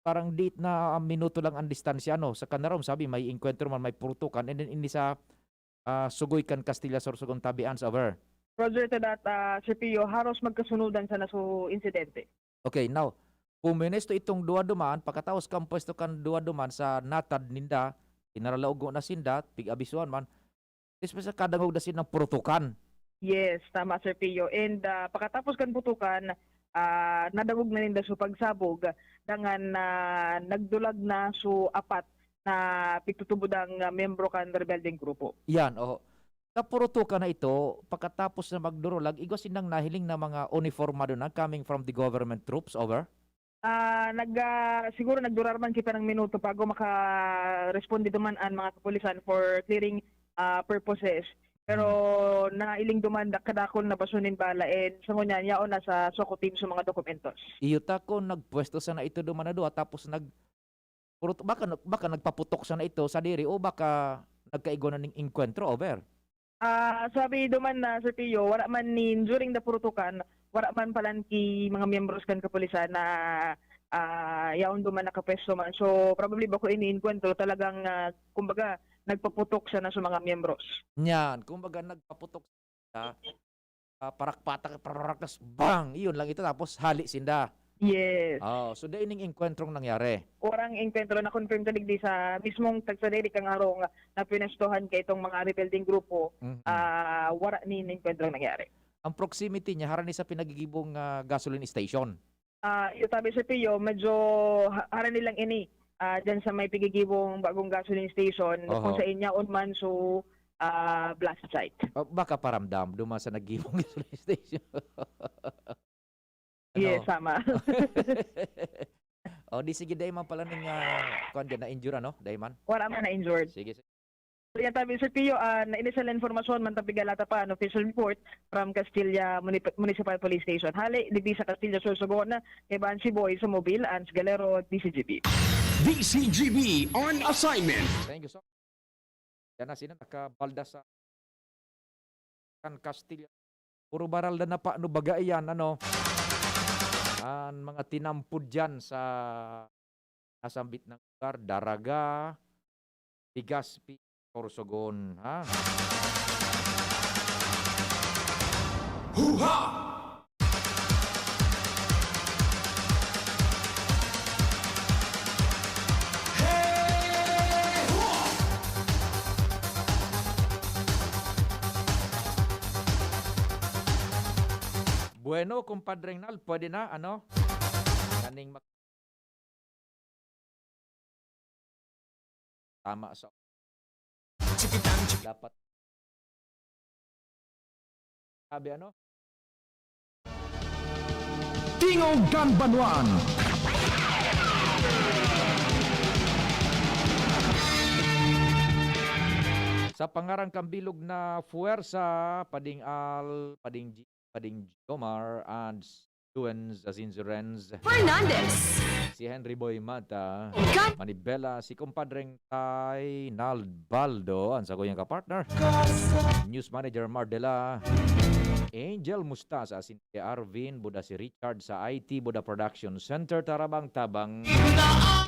Speaker 15: parang date na minuto lang ang distansya no. Sa Kanarom sabi may enkwentro man, may purutukan, and then hindi sa Sugoy kan Castilla Sorsogon Tabians over.
Speaker 17: Roger to that, Sir Pio, haros magkasunudan sa naso insidente.
Speaker 15: Okay, now, puminesto itong duwa duman, pagkatapos kang pwesto kan duwa duman sa natad ninda, inaralaugo na sinda, pig-abisuan man, sa kadangog na sin ng purutukan.
Speaker 17: Yes, tama Sir Pio. And pagkatapos kan putukan, nadagog na ninda so pagsabog, dangan nagdulag na so apat na pigtutubod ang membro kan rebelding grupo.
Speaker 15: Yan, oo. Kapurutukan na ito, pagkatapos na magdurulag, igwa sinang nahiling na mga uniformado na coming from the government troops, over?
Speaker 17: Siguro nagdurar man kita ng minuto bago maka-responde duman ang mga kapulisan for clearing purposes. Pero nailing duman kadakol na basunin bala and sa ngunyan yaon na sa Soko team sa mga dokumentos.
Speaker 15: Iyuta ko nagpwesto sana ito duman na doon tapos baka nagpaputok sana ito sa diri o baka nagkaigo na ning enkwentro, over?
Speaker 17: Sabi duman na Sir Pio, wala man during the purutukan, wala man palan ki mga miyembros kan kapulisan na yaon duman nakapwesto man. So probably bako ini-enkwentro talagang kumbaga nagpaputok siya na sa mga miyembros.
Speaker 15: Yan, kumbaga nagpaputok siya, parak-patak, parak-tas, bang! Iyon lang ito, tapos hali sinda.
Speaker 17: Yes.
Speaker 15: Oh, so da ining engkwentrong nangyari.
Speaker 17: Orang engkwentro na confirm talig di sa mismong tagsadiri kang araw na pinestohan kay itong mga rebuilding grupo, wala ni engkwentrong nangyari.
Speaker 15: Ang proximity niya, harani sa pinagigibong gasoline station.
Speaker 17: Yung tabi sa Pio, medyo harani lang ini. Dyan sa may pigigibong bagong gasoline station, kung sa inya man so blast site.
Speaker 15: Baka paramdam, duma sa nagibong gasoline station.
Speaker 17: Yes, sama.
Speaker 15: Di sige, Dayman pala ning na-injure, ano? Dayman?
Speaker 17: Wala man na-injured.
Speaker 15: Sige.
Speaker 17: Yan tabi sa Pio, na initial informasyon man tabigalata pa an official report from Castilla Municipal Police Station. Hali, di sa Castilla Sorsogon, kay Bansi Boy sa Mobile, Ans Galero, DZGB.
Speaker 1: DZGB on assignment.
Speaker 15: Thank you so much. Yan na sila, nakabalda sa Castilla. Puro baral na pa, ano baga yan, ano? Ang mga tinampod dyan sa nasambit ng lugar, Daraga, Tigaspi, Sorsogon, ha?
Speaker 1: Huha!
Speaker 15: Bueno, kumpadre Nal, pwede na, ano? Kaning tama sa dapat sabi ano?
Speaker 14: Tingog kan Banwaan.
Speaker 15: Sa pangarang kambilog na fuwersa, Pading Al, Pading Jomar, and Duen Zazinzurenz
Speaker 12: Fernandez.
Speaker 15: Si Henry Boy Mata, Manibela, si kumpadreng Tay Nalbaldo, ang sagoyang kapartner, News Manager Mardela, Angel Mustasa, si Arvin, Buda si Richard sa IT Buda Production Center, Tarabang Tabang.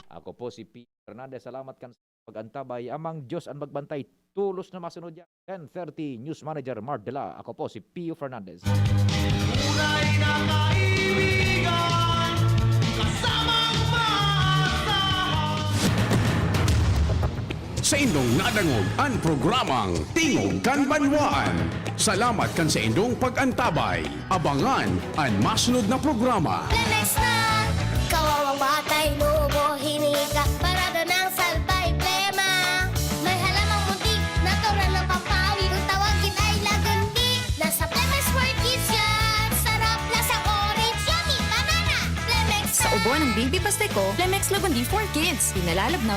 Speaker 15: Ako po si Pio Fernandez, salamat kan sa pag-antabay, amang Diyos ang magbantay, tulos na masunod yan. 10:30 News Manager Mardela, ako po si Pio Fernandez.
Speaker 18: Tunay na kaibigan, kasamang maasahan.
Speaker 1: Sa indong nadangog ang programang Tingog kan Banwaan. Salamat kan sa indong pag-antabay. Abangan ang masunod na programa.
Speaker 12: Lemex na, kawawang batay, lubo, hinika, parada ng salbay, plema. May halamang muntik, natural ng pampawi, kung tawagin ay lagandi. Nasa Lemex for Kids yan, sarap lasang orange, yummy, banana. Lemex
Speaker 7: Sa ubo ng baby pasteko, Lemex Lagundi for Kids. Pinalalabnaw